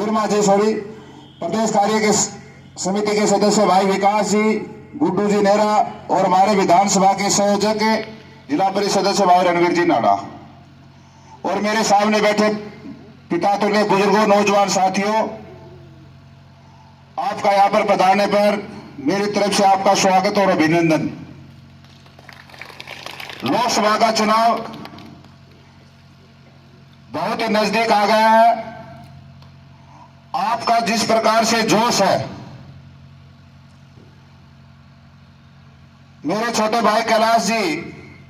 गुरमा जी sorry प्रदेश कार्य के समिति के सदस्य भाई विकास जी, गुड्डू जी नेहरा और हमारे विधानसभा के संयोजक जिला परिषद सदस्य भाई रणवीर जी नाडा और मेरे सामने बैठे पिता तुल्य बुजुर्गों, नौजवान साथियों, आपका यहां पर पधारने पर मेरी तरफ से आपका स्वागत और अभिनंदन। लोकसभा का चुनाव बहुत ही नजदीक आ गया है। आपका जिस प्रकार से जोश है, मेरे छोटे भाई कैलाश जी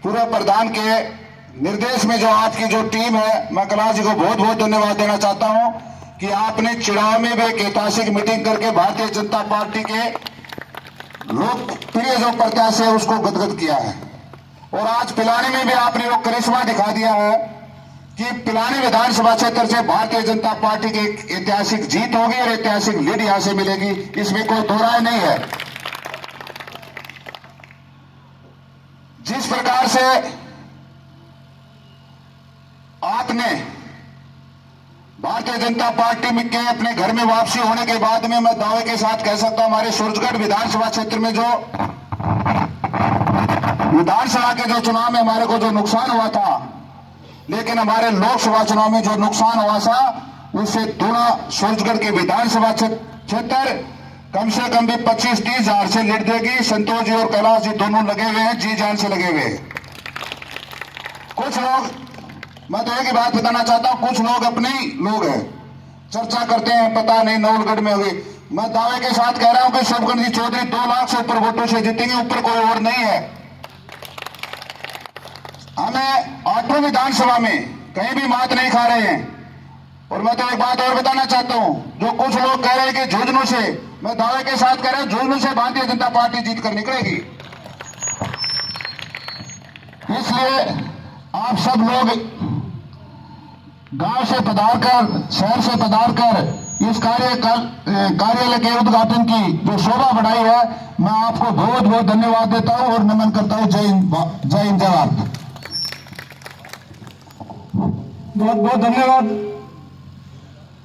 पूर्व प्रधान के निर्देश में जो आपकी जो टीम है, मैं कैलाश जी को बहुत बहुत धन्यवाद देना चाहता हूं कि आपने चिड़ाव में भी एक ऐतिहासिक मीटिंग करके भारतीय जनता पार्टी के लोकप्रिय जो प्रत्याशी है उसको गदगद किया है और आज पिलानी में भी आपने वो करिश्मा दिखा दिया है कि पिलानी विधानसभा क्षेत्र से भारतीय जनता पार्टी की एक ऐतिहासिक जीत होगी और ऐतिहासिक लीड यहां से मिलेगी, इसमें कोई दो राय नहीं है। जिस प्रकार से आपने भारतीय जनता पार्टी में के अपने घर में वापसी होने के बाद में मैं दावे के साथ कह सकता हूं हमारे सूरजगढ़ विधानसभा क्षेत्र में जो विधानसभा के जो चुनाव में हमारे को जो नुकसान हुआ था, लेकिन हमारे लोकसभा चुनाव में जो नुकसान हुआ था उससे दोनों सूरजगढ़ के विधानसभा क्षेत्र कम से कम भी 25-30 हजार से लीड देगी। संतोष जी और कैलाश जी दोनों लगे हुए हैं, जी जान से लगे हुए हैं। कुछ लोग, मैं तो एक ही बात बताना चाहता हूं, कुछ लोग अपने ही लोग हैं, चर्चा करते हैं पता नहीं नौलगढ़ में हुई। मैं दावे के साथ कह रहा हूं कि शोभगढ़ जी चौधरी 2 लाख से ऊपर वोटों से जीतेंगे, ऊपर कोई और नहीं है। हमें 8 विधानसभा में कहीं भी मात नहीं खा रहे हैं। और मैं तो एक बात और बताना चाहता हूं, जो कुछ लोग कह रहे हैं कि झुंझुनू से, मैं दावे के साथ कह रहा हूं झुंझुनू से भारतीय जनता पार्टी जीत कर निकलेगी। इसलिए आप सब लोग गांव से पधारकर, शहर से पधारकर इस कार्यालय के उद्घाटन की जो शोभा बढ़ाई है, मैं आपको बहुत बहुत धन्यवाद देता हूं और नमन करता हूं। जय हिंद, जय हिंद, जय भारत। बहुत बहुत धन्यवाद।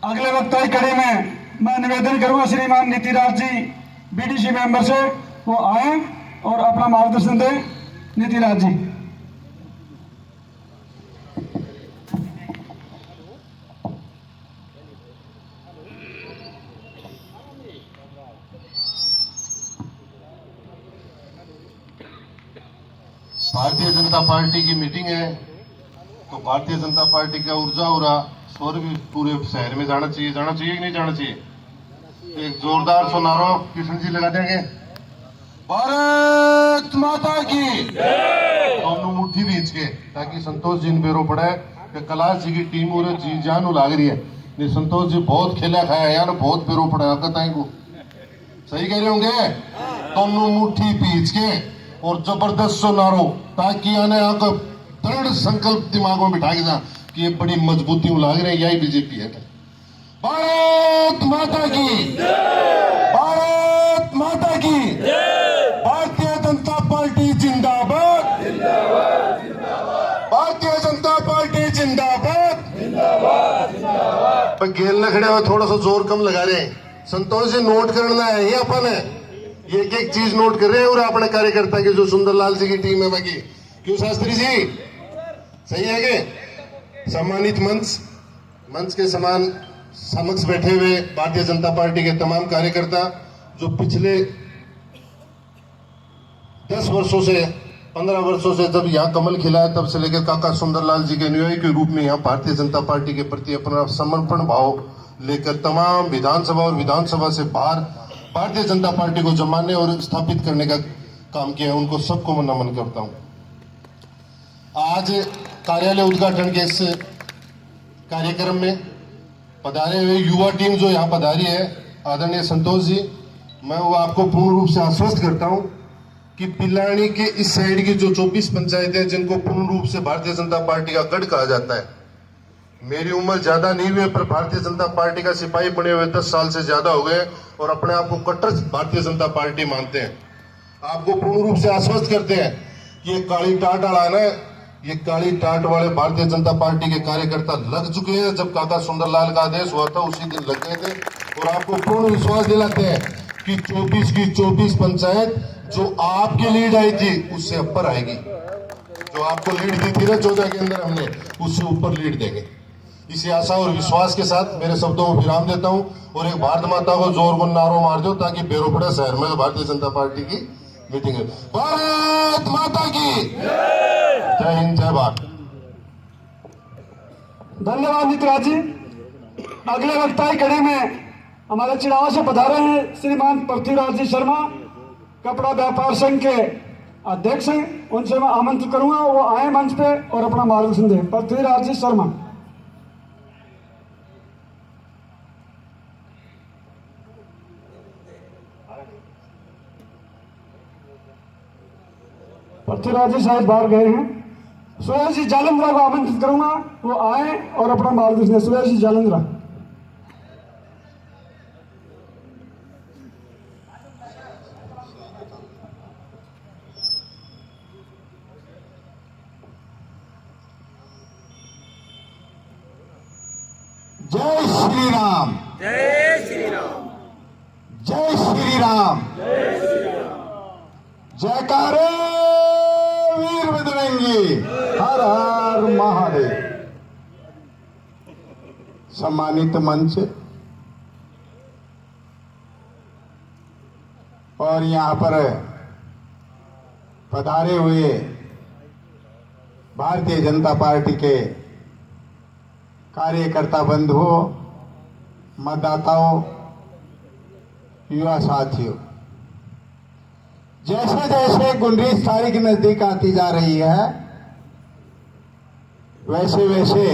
अगले वक्ता की कड़ी में मैं निवेदन करूंगा श्रीमान नीतिराज जी बीडीसी मेंबर से, वो आए और अपना मार्गदर्शन दें। नीतिराज जी। भारतीय जनता पार्टी की मीटिंग है, तो भारतीय जनता पार्टी का ऊर्जा और स्वर भी पूरे शहर में जाना चाहिए कि नहीं जाना चाहिए। एक जोरदार सा नारा किशन जी लगा देंगे, भारत माता की दोनों मुट्ठी बीच के, ताकि संतोष जी ने बेरो पड़ा है कि कैलाश जी की टीम और जी जान लाग रही है। नहीं, संतोष जी बहुत खेला खाया है यार, बहुत बेरो पड़ा है को, सही कह रहे होंगे। दोनों मुट्ठी बीच के और जबरदस्त सो नारो, ताकि आने आकर दृढ़ संकल्प दिमागों में बिठा के कि ये बड़ी मजबूती लाग रहे हैं, यही बीजेपी है। भारत माता की, भारत माता की, भारतीय जनता पार्टी जिंदाबाद, भारतीय जनता पार्टी जिंदाबाद। पर गेल न खड़े हुए, थोड़ा सा जोर कम लगा रहे हैं। संतोष जी नोट करना है ही अपन है, एक एक चीज नोट कर रहे हैं और अपने कार्यकर्ता की जो सुंदरलाल जी की टीम है बाकी। क्यों शास्त्री जी, सही है कि सम्मानित मंच के समान समक्ष बैठे हुए भारतीय जनता पार्टी के तमाम कार्यकर्ता जो पिछले 10 वर्षों से 15 वर्षों से जब यहाँ कमल खिला है तब से लेकर काका सुंदरलाल जी के अनुयायी के रूप में यहाँ भारतीय जनता पार्टी के प्रति अपना समर्पण भाव लेकर तमाम विधानसभा और विधानसभा से बाहर भारतीय जनता पार्टी को जमाने और स्थापित करने का काम किया है, उनको सबको मैं नमन करता हूं। आज कार्यालय उद्घाटन के इस कार्यक्रम में पधारे हुए युवा टीम जो यहाँ पधारी है, आदरणीय संतोष जी, मैं वो आपको पूर्ण रूप से आश्वस्त करता हूं कि पिलानी के इस साइड की जो 24 पंचायतें जिनको पूर्ण रूप से भारतीय जनता पार्टी का गढ़ कहा जाता है, मेरी उम्र ज्यादा नहीं हुई पर भारतीय जनता पार्टी का सिपाही बने हुए 10 साल से ज्यादा हो गए और अपने आप को कट्टर भारतीय जनता पार्टी मानते हैं। आपको पूर्ण रूप से आश्वस्त करते हैं कि ये काली टाट आना है, ये काली टाट वाले भारतीय जनता पार्टी के कार्यकर्ता लग चुके हैं। जब काका सुंदरलाल का आदेश हुआ था उसी दिन लग गए थे। और आपको पूर्ण विश्वास दिलाते हैं कि 24 की 24 पंचायत जो आपकी लीड आई थी उससे ऊपर आएगी। जो आपको लीड दी थी ना 14 के अंदर, हमने उससे ऊपर लीड देंगे। इसी आशा और विश्वास के साथ मेरे शब्दों को विराम देता हूं और एक भारत माता को जोर को नारो मार दो ताकि बेरोपड़ा शहर में भारतीय जनता पार्टी की मीटिंग है। भारत माता की जय हिंद, जय भारत। धन्यवाद नितिराज जी। अगले वक्ताई कड़ी में हमारे चिड़ावा से पधारे हैं श्रीमान पृथ्वीराज जी शर्मा, कपड़ा व्यापार संघ के अध्यक्ष हैं। उनसे मैं आमंत्रित करूंगा वो आए मंच पे और अपना मार्गदर्शन दें। पृथ्वीराज जी शर्मा। पृथ्वीराज जी शायद बाहर गए हैं। सुरेश जी जालंधरा को आमंत्रित करूंगा वो आए और अपना मार्गदर्शन दें। सुरेश जी जालंधरा। जय श्री राम, जय श्री राम, जय श्री राम, जयकारे वीर बजरंगी, हर हर महादेव। सम्मानित मंच और यहाँ पर पधारे हुए भारतीय जनता पार्टी के कार्यकर्ता बंधुओं, मतदाताओं, युवा साथियों, जैसे जैसे 19 तारीख नजदीक आती जा रही है वैसे वैसे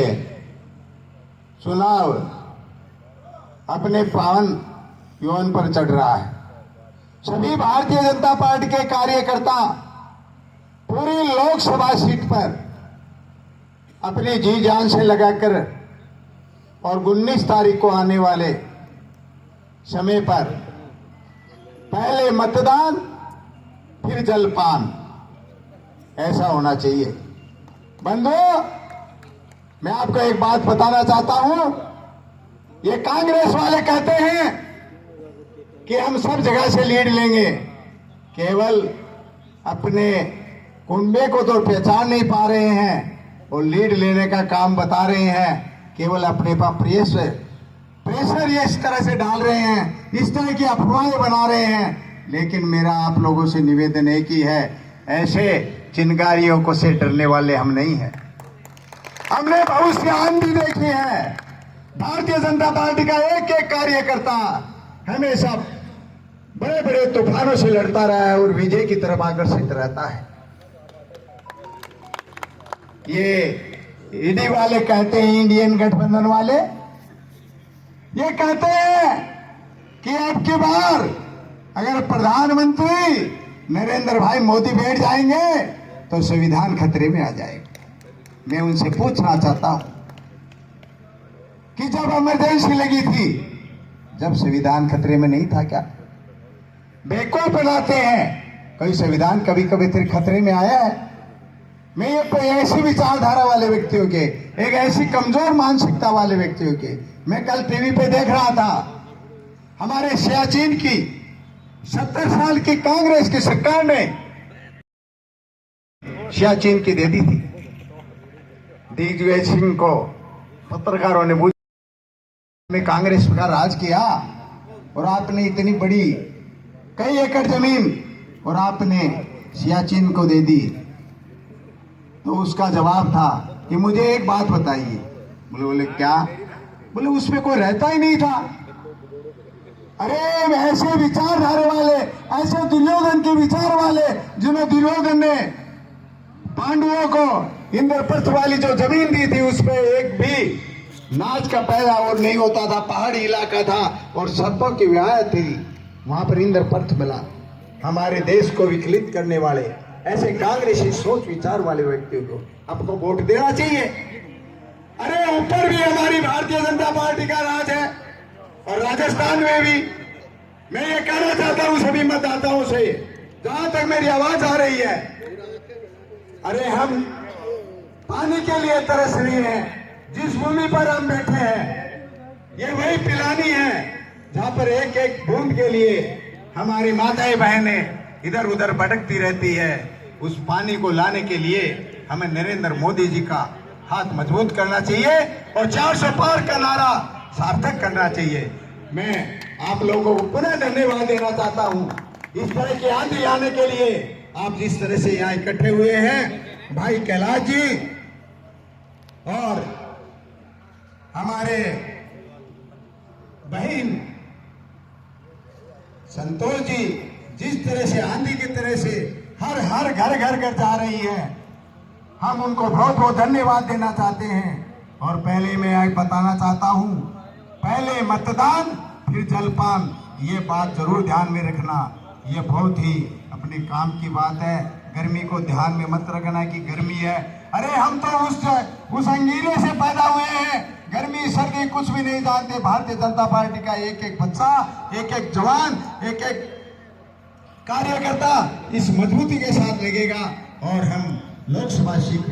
चुनाव अपने पावन यौवन पर चढ़ रहा है। सभी भारतीय जनता पार्टी के कार्यकर्ता पूरी लोकसभा सीट पर अपनी जी जान से लगाकर और 19 तारीख को आने वाले समय पर पहले मतदान फिर जलपान, ऐसा होना चाहिए। बंधुओं, मैं आपको एक बात बताना चाहता हूं। ये कांग्रेस वाले कहते हैं कि हम सब जगह से लीड लेंगे, केवल अपने कुंबे को तो पहचान नहीं पा रहे हैं और लीड लेने का काम बता रहे हैं। केवल अपने पर प्रेशर ये इस तरह से डाल रहे हैं, इस तरह की अफवाहें बना रहे हैं। लेकिन मेरा आप लोगों से निवेदन एक ही है, ऐसे चिनगारियों को से डरने वाले हम नहीं हैं। हमने बहुत सी आंधी देखी है। भारतीय जनता पार्टी का एक एक कार्यकर्ता हमेशा बड़े बड़े तूफानों से लड़ता रहा है और विजय की तरफ आकर्षित रहता है। ये ईडी वाले कहते हैं, इंडियन गठबंधन वाले ये कहते हैं कि अब की बार अगर प्रधानमंत्री नरेंद्र भाई मोदी बैठ जाएंगे तो संविधान खतरे में आ जाएगा। मैं उनसे पूछना चाहता हूं कि जब इमरजेंसी लगी थी, जब संविधान खतरे में नहीं था क्या? बेवकूफ बनाते हैं। कोई संविधान कभी कभी फिर खतरे में आया है? मैं ये कोई ऐसी विचारधारा वाले व्यक्तियों के, एक ऐसी कमजोर मानसिकता वाले व्यक्तियों के, मैं कल टीवी पे देख रहा था, हमारे सियाचिन की 70 साल की कांग्रेस की सरकार ने सियाचिन की दे दी थी। दिग्विजय सिंह को पत्रकारों ने पूछा, कांग्रेस का राज किया और आपने इतनी बड़ी कई एकड़ जमीन और आपने सियाचिन को दे दी। तो उसका जवाब था कि मुझे एक बात बताइए। बोले क्या? बोले उसमें कोई रहता ही नहीं था। अरे ऐसे विचारधारा वाले, ऐसे दुर्योधन के विचार वाले, जिन्हें दुर्योधन ने पांडवों को इंद्रप्रस्थ वाली जो जमीन दी थी उसमें एक भी नाच का पैदा और नहीं होता था, पहाड़ी इलाका था और सर्पों की व्याया थी, वहां पर इंद्रप्रस्थ मिला। हमारे देश को विकलित करने वाले ऐसे कांग्रेसी सोच विचार वाले व्यक्तियों को आपको वोट देना चाहिए। अरे ऊपर भी हमारी भारतीय जनता पार्टी का राज है और राजस्थान में भी। मैं ये कहना चाहता हूं सभी मतदाताओं से, जहां तक मेरी आवाज आ रही है, अरे हम पानी के लिए तरस रही हैं। जिस भूमि पर हम बैठे हैं ये वही पिलानी है जहां पर एक एक बूंद के लिए हमारी माताएं बहनें इधर उधर भटकती रहती है। उस पानी को लाने के लिए हमें नरेंद्र मोदी जी का हाथ मजबूत करना चाहिए और 400 पार का नारा सार्थक करना चाहिए। मैं आप लोगों को पुनः धन्यवाद देना चाहता हूं। इस तरह की आंधी आने के लिए आप जिस तरह से यहाँ इकट्ठे हुए हैं, भाई कैलाश जी और हमारे बहन संतोष जी, जिस तरह से आंधी की तरह से हर घर जा रही है, हम उनको बहुत बहुत धन्यवाद देना चाहते हैं। और पहले मैं आज बताना चाहता हूं, पहले मतदान फिर जलपान, ये बात जरूर ध्यान में रखना। ये बहुत ही अपने काम की बात है। गर्मी को ध्यान में मत रखना कि गर्मी है, अरे हम तो उस अंगीरे से पैदा हुए हैं, गर्मी सर्दी कुछ भी नहीं जानते। भारतीय जनता पार्टी का एक एक बच्चा, एक एक जवान, एक एक कार्यकर्ता इस मजबूती के साथ लगेगा और हम लोकसभा सीट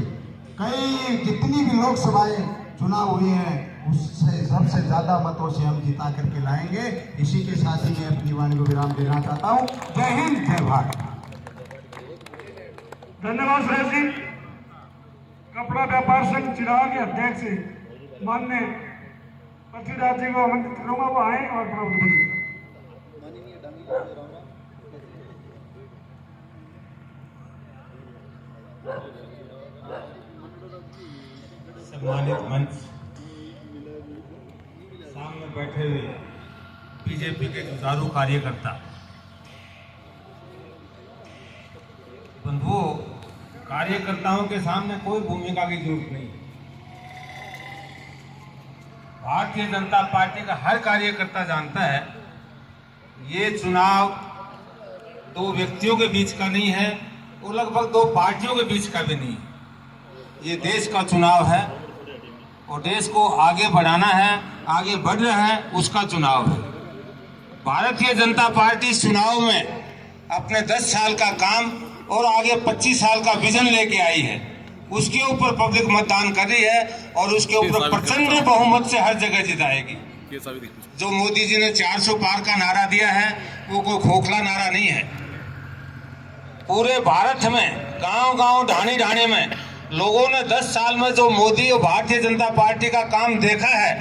कई जितनी भी लोकसभाएं चुनाव हुए हैं उससे सबसे ज्यादा मतों से हम जिता करके लाएंगे। इसी के साथ ही मैं अपनी वाणी को विराम देना चाहता हूं। जय हिंद, जय भारत। धन्यवाद सुरेश जी। कपड़ा व्यापार संघ चिराग के अध्यक्ष माननीय पृथ्वीराज जी को आमंत्रित करूंगा, वो आए और प्राप्त करें। सम्मानित मंच, सामने बैठे हुए बीजेपी के जुझारू कार्यकर्ता, बंधुओं, कार्यकर्ताओं के सामने कोई भूमिका की जरूरत नहीं। भारतीय जनता पार्टी का हर कार्यकर्ता जानता है ये चुनाव दो व्यक्तियों के बीच का नहीं है और लगभग दो पार्टियों के बीच का भी नहीं। ये देश का चुनाव है और देश को आगे बढ़ाना है, आगे बढ़ रहा है, उसका चुनाव है। भारतीय जनता पार्टी इस चुनाव में अपने 10 साल का काम और आगे 25 साल का विजन लेके आई है। उसके ऊपर पब्लिक मतदान कर रही है और उसके ऊपर प्रचंड बहुमत से हर जगह जिताएगी। जो मोदी जी ने 400 पार का नारा दिया है वो कोई खोखला नारा नहीं है। पूरे भारत में गांव-गांव, ढाणी-ढाणी में लोगों ने 10 साल में जो मोदी और भारतीय जनता पार्टी का काम देखा है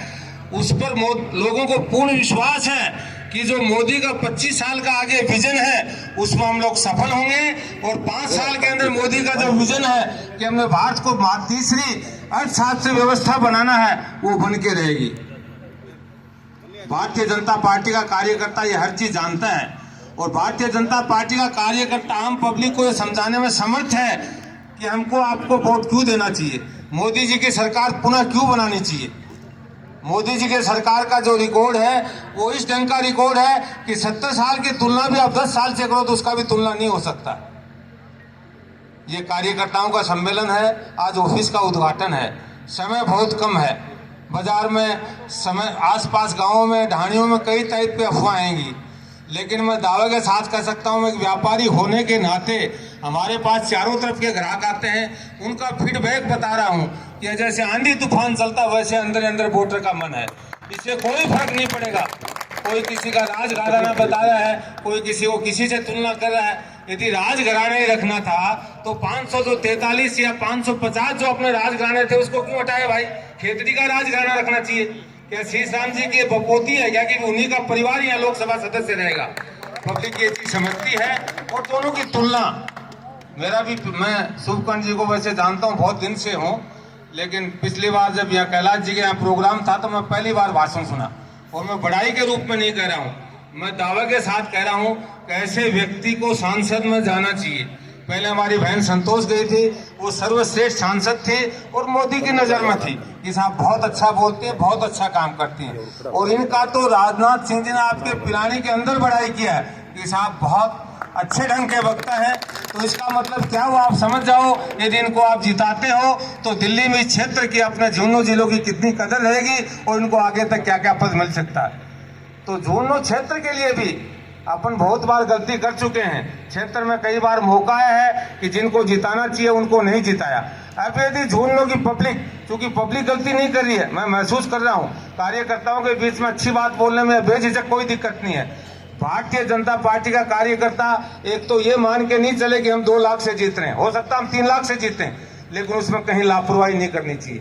उस पर लोगों को पूर्ण विश्वास है कि जो मोदी का 25 साल का आगे विजन है उसमें हम लोग सफल होंगे और 5 साल के अंदर मोदी का जो विजन है कि हमने भारत को तीसरी अर्थशास्त्र व्यवस्था बनाना है वो बन के रहेगी। भारतीय जनता पार्टी का कार्यकर्ता ये हर चीज जानता है और भारतीय जनता पार्टी का कार्यकर्ता आम पब्लिक को ये समझाने में समर्थ है कि हमको आपको वोट क्यों देना चाहिए, मोदी जी की सरकार पुनः क्यों बनानी चाहिए। मोदी जी के सरकार का जो रिकॉर्ड है वो इस ढंग का रिकॉर्ड है कि 70 साल की तुलना भी आप 10 साल से करो तो उसका भी तुलना नहीं हो सकता। ये कार्यकर्ताओं का सम्मेलन है, आज ऑफिस का उद्घाटन है, समय बहुत कम है। बाजार में समय, आसपास गांवों में, ढाणियों में कई टाइप की अफवाह आएंगी, लेकिन मैं दावे के साथ कह सकता हूं, एक व्यापारी होने के नाते हमारे पास चारों तरफ के ग्राहक आते हैं, उनका फीडबैक बता रहा हूं कि जैसे आंधी तूफान चलता वैसे अंदर अंदर वोटर का मन है। इससे कोई फर्क नहीं पड़ेगा, कोई किसी का राजघराना बता रहा है, कोई किसी को किसी से तुलना कर रहा है। यदि राजघराना ही रखना था तो 543 या 550 जो अपने राजघराने थे उसको क्यों हटाए भाई? खेतड़ी का राजघराना रखना चाहिए। क्या शीश राम जी की बपोती है क्या कि उन्हीं का परिवार यहाँ लोकसभा सदस्य रहेगा? पब्लिक ये चीज समझती है और दोनों की तुलना, मेरा भी, मैं शुभकंठ जी को वैसे जानता हूँ, बहुत दिन से हूँ, लेकिन पिछली बार जब यहाँ कैलाश जी के यहाँ प्रोग्राम था तो मैं पहली बार भाषण सुना और मैं बड़ाई के रूप में नहीं कह रहा हूँ, मैं दावे के साथ कह रहा हूँ कैसे व्यक्ति को सांसद में जाना चाहिए। पहले हमारी बहन संतोष गई थी, वो सर्वश्रेष्ठ सांसद थे और मोदी की नजर में थी कि साहब बहुत अच्छा बोलते हैं, बहुत अच्छा काम करती हैं। और इनका तो राजनाथ सिंह जी ने आपके पिलानी के अंदर बड़ाई किया है कि साहब बहुत अच्छे ढंग के वक्ता है। तो इसका मतलब क्या हुआ आप समझ जाओ, यदि इनको आप जिताते हो तो दिल्ली में इस क्षेत्र की, अपने झुंझुनू जिलों की कितनी कदर रहेगी और इनको आगे तक क्या क्या पद मिल सकता है। तो झुंझुनू क्षेत्र के लिए भी अपन बहुत बार गलती कर चुके हैं। क्षेत्र में कई बार मौका है कि जिनको जिताना चाहिए उनको नहीं जिताया। अब यदि झूठ लो कि पब्लिक, क्योंकि पब्लिक गलती नहीं कर रही है, मैं महसूस कर रहा हूँ, कार्यकर्ताओं के बीच में अच्छी बात बोलने में बेझिझक कोई दिक्कत नहीं है। भारतीय जनता पार्टी का कार्यकर्ता एक तो ये मान के नहीं चले कि हम 2 लाख से जीत रहे हैं, हो सकता है हम 3 लाख से जीते, लेकिन उसमें कहीं लापरवाही नहीं करनी चाहिए,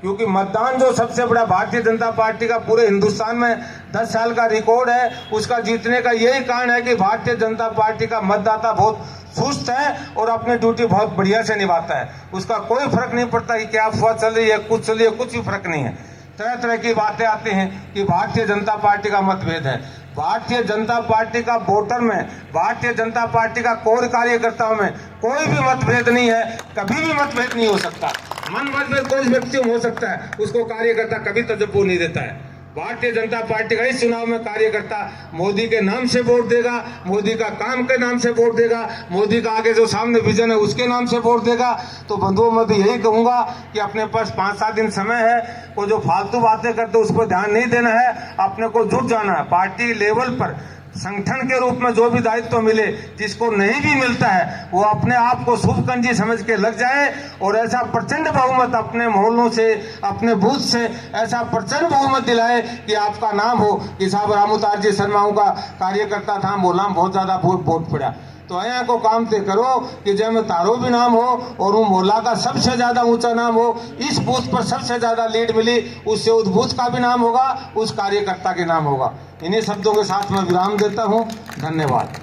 क्योंकि मतदान जो सबसे बड़ा भारतीय जनता पार्टी का पूरे हिंदुस्तान में 10 साल का रिकॉर्ड है, उसका जीतने का यही कारण है कि भारतीय जनता पार्टी का मतदाता बहुत सुस्त है और अपनी ड्यूटी बहुत बढ़िया से निभाता है। उसका कोई फर्क नहीं पड़ता कि क्या अफवाह चल रही है, कुछ चल रही है, कुछ भी फर्क नहीं है। तरह तरह की बातें आती हैं कि भारतीय जनता पार्टी का मतभेद है। भारतीय जनता पार्टी का वोटर में, भारतीय जनता पार्टी का कोर कार्यकर्ताओं में कोई भी मतभेद नहीं है, कभी भी मतभेद नहीं हो सकता। मन मतभेद कोई व्यक्ति हो सकता है, उसको कार्यकर्ता कभी तजब्बो नहीं देता है। भारतीय जनता पार्टी का इस चुनाव में कार्यकर्ता मोदी के नाम से वोट देगा, मोदी का काम के नाम से वोट देगा, मोदी का आगे जो सामने विजन है उसके नाम से वोट देगा। तो बंधुओं मैं तो यही कहूंगा कि अपने पास 5-7 दिन समय है, वो जो फालतू बातें करते उस पर ध्यान नहीं देना है, अपने को जुट जाना है। पार्टी लेवल पर संगठन के रूप में जो भी दायित्व मिले, जिसको नहीं भी मिलता है वो अपने आप को शुभकंजी समझ के लग जाए और ऐसा प्रचंड बहुमत अपने मोहल्लों से, अपने बूथ से ऐसा प्रचंड बहुमत दिलाए कि आपका नाम हो कि साहब रामूतार जी शर्माओं का कार्यकर्ता था, बोला बहुत ज्यादा वोट पड़ा। तो यहाँ को काम ते करो कि जब में तारो भी नाम हो और वो मोहल्ला का सबसे ज्यादा ऊंचा नाम हो, इस बूथ पर सबसे ज्यादा लीड मिली, उससे उस बूथ का भी नाम होगा, उस कार्यकर्ता के नाम होगा। इन्हीं शब्दों के साथ मैं विराम देता हूँ। धन्यवाद।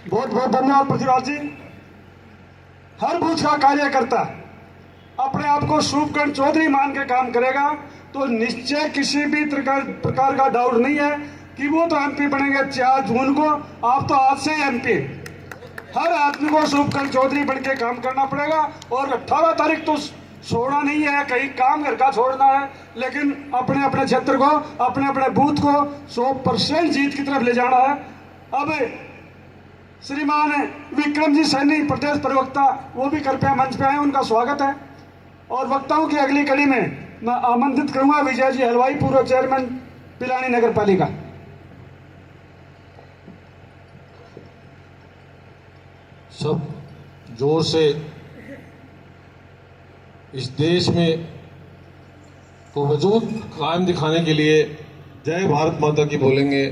बहुत बहुत धन्यवाद पृथ्वीराज जी। हर बूथ का कार्यकर्ता अपने आप को शुभकर्ण चौधरी मान के काम करेगा तो निश्चय किसी भी प्रकार का डाउट नहीं है कि वो तो एमपी बनेंगे 4 जून को। आप तो आज से ही एमपी। हर आदमी को शुभकर्ण चौधरी बन के काम करना पड़ेगा और 18 तारीख तो छोड़ना नहीं है, कहीं काम घर का छोड़ना है, लेकिन अपने अपने क्षेत्र को, अपने अपने बूथ को 100% जीत की तरफ ले जाना है। अब श्रीमान विक्रम जी सैनी प्रदेश प्रवक्ता, वो भी कृपया मंच पे आए, उनका स्वागत है। और वक्ताओं की अगली कड़ी में मैं आमंत्रित करूंगा विजय जी हलवाई, पूर्व चेयरमैन पिलानी नगर पालिका। सब जोर से इस देश में को वजूद कायम दिखाने के लिए जय भारत माता की बोलेंगे।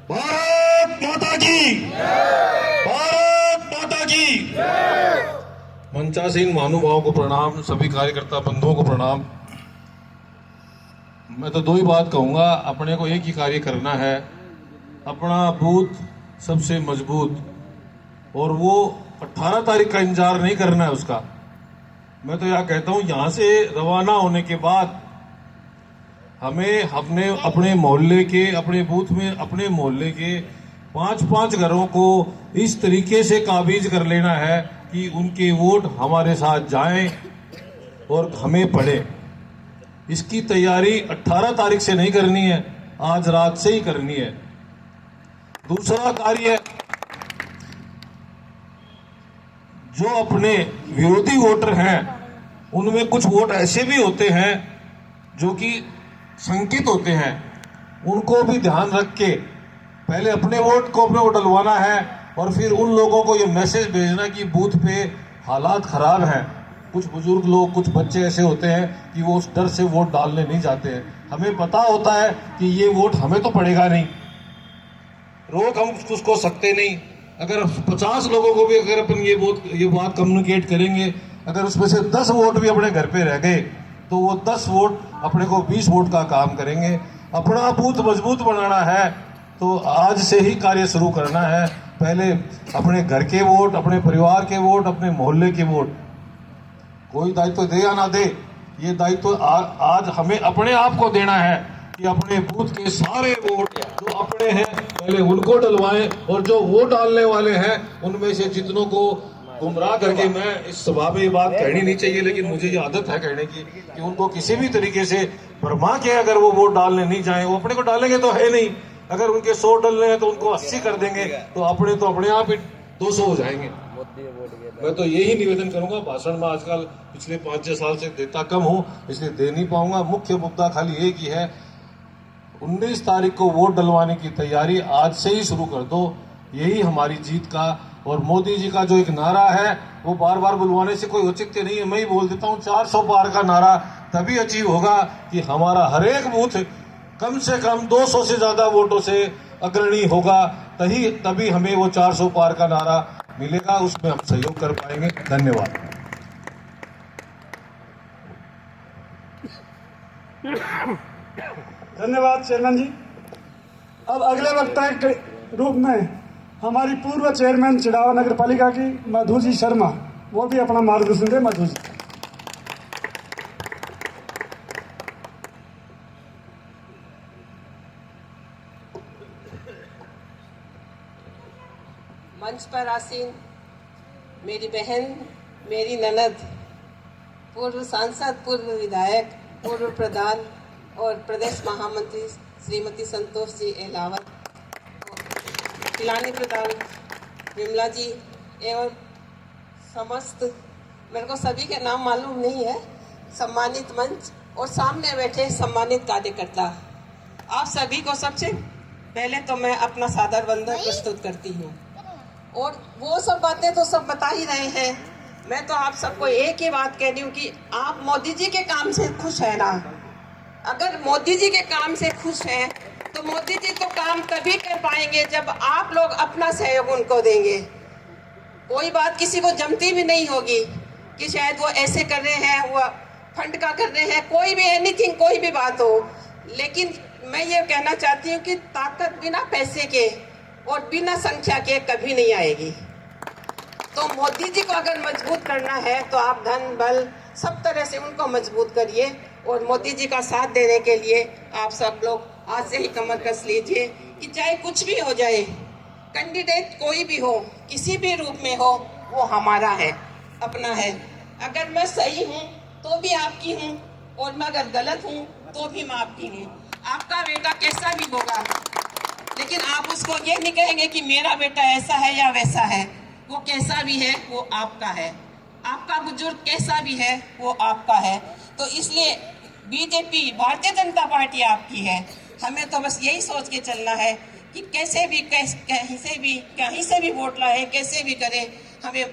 भारत माता की, भारत माता की। मंचासीन महानुभावों को प्रणाम, सभी कार्यकर्ता बंधुओं को प्रणाम। मैं तो 2 ही बात कहूंगा, अपने को एक ही कार्य करना है, अपना बूथ सबसे मजबूत, और वो 18 तारीख का इंतजार नहीं करना है उसका। मैं तो यह कहता हूं, यहां से रवाना होने के बाद हमें अपने मोहल्ले के, अपने बूथ में अपने मोहल्ले के 5-5 घरों को इस तरीके से काबिज कर लेना है कि उनके वोट हमारे साथ जाएं और हमें पड़े। इसकी तैयारी 18 तारीख से नहीं करनी है, आज रात से ही करनी है। दूसरा कार्य, जो अपने विरोधी वोटर हैं उनमें कुछ वोट ऐसे भी होते हैं जो कि शंकित होते हैं, उनको भी ध्यान रख के पहले अपने वोट को अपने को डलवाना है और फिर उन लोगों को ये मैसेज भेजना कि बूथ पे हालात खराब हैं। कुछ बुजुर्ग लोग, कुछ बच्चे ऐसे होते हैं कि वो उस डर से वोट डालने नहीं जाते हैं। हमें पता होता है कि ये वोट हमें तो पड़ेगा नहीं, रोक हम उसको सकते नहीं। अगर 50 लोगों को भी अगर अपन ये बात कम्युनिकेट करेंगे, अगर उसमें से 10 वोट भी अपने घर पे रह गए तो वो 10 वोट अपने को 20 वोट का काम करेंगे। अपना बूथ मजबूत बनाना है तो आज से ही कार्य शुरू करना है। पहले अपने घर के वोट, अपने परिवार के वोट, अपने मोहल्ले के वोट, कोई दायित्व दे या ना दे, ये दायित्व आज हमें अपने आप को देना है कि अपने बूथ के सारे वोट जो अपने हैं पहले उनको डलवाएं, और जो वोट डालने वाले हैं उनमें से जितनों को गुमराह करके, मैं इस सभा में ये बात कहनी नहीं चाहिए लेकिन मुझे ये आदत है कहने की, कि उनको किसी भी तरीके से भरमा के अगर वो वोट डालने नहीं जाए, वो अपने को डालेंगे तो है नहीं, अगर उनके 100 डलने हैं तो उनको 80 कर देंगे, तो अपने आप ही 200 हो जाएंगे। मैं तो यही निवेदन करूंगा। भाषण में आजकल पिछले 5-6 साल से देता कम हूं, इसलिए दे नहीं पाऊंगा। मुख्य मुद्दा खाली एक ही है, 19 तारीख को वोट डलवाने की तैयारी आज से ही शुरू कर दो। यही हमारी जीत का और मोदी जी का जो एक नारा है वो बार बार बुलवाने से कोई औचित्य नहीं है। मैं ही बोल देता हूँ, 400 पार का नारा तभी अचीव होगा कि हमारा हर एक बूथ कम से कम 200 से ज्यादा वोटों से अग्रणी होगा, तभी हमें वो 400 पार का नारा मिलेगा, उसमें हम सहयोग कर पाएंगे। धन्यवाद। धन्यवाद चेयरमैन जी। अब अगले वक्ता के रूप में हमारी पूर्व चेयरमैन चिड़ावा नगर पालिका की मधु जी शर्मा, वो भी अपना मार्गदर्शन दे। मधु जी। मंच पर आसीन मेरी बहन, मेरी ननद, पूर्व सांसद, पूर्व विधायक, पूर्व प्रधान और प्रदेश महामंत्री श्रीमती संतोष जी अहलावत, पिलानी प्रधान विमला जी एवं समस्त, मेरे को सभी के नाम मालूम नहीं है, सम्मानित मंच और सामने बैठे सम्मानित कार्यकर्ता, आप सभी को सबसे पहले तो मैं अपना सादर वंदन प्रस्तुत करती हूँ। और वो सब बातें तो सब बता ही रहे हैं, मैं तो आप सबको एक ही बात कह रही हूँ कि आप मोदी जी के काम से खुश है ना। अगर मोदी जी के काम से खुश हैं तो मोदी जी तो काम तभी कर पाएंगे जब आप लोग अपना सहयोग उनको देंगे। कोई बात किसी को जमती भी नहीं होगी कि शायद वो ऐसे कर रहे हैं, वो फंड का कर रहे हैं, कोई भी एनीथिंग, कोई भी बात हो। लेकिन मैं ये कहना चाहती हूँ कि ताकत बिना पैसे के और बिना संख्या के कभी नहीं आएगी। तो मोदी जी को अगर मजबूत करना है तो आप धन बल सब तरह से उनको मजबूत करिए और मोदी जी का साथ देने के लिए आप सब लोग आज से ही कमर कस लीजिए कि चाहे कुछ भी हो जाए, कैंडिडेट कोई भी हो, किसी भी रूप में हो, वो हमारा है, अपना है। अगर मैं सही हूँ तो भी आपकी हूँ और मैं अगर गलत हूँ तो भी मैं आपकी हूँ। आपका बेटा कैसा भी होगा, लेकिन आप उसको ये नहीं कहेंगे कि मेरा बेटा ऐसा है या वैसा है। वो कैसा भी है वो आपका है, आपका बुजुर्ग कैसा भी है वो आपका है। तो इसलिए बीजेपी, भारतीय जनता पार्टी आपकी है। हमें तो बस यही सोच के चलना है कि कैसे भी कहीं से भी वोट लाए, कैसे भी करें, हमें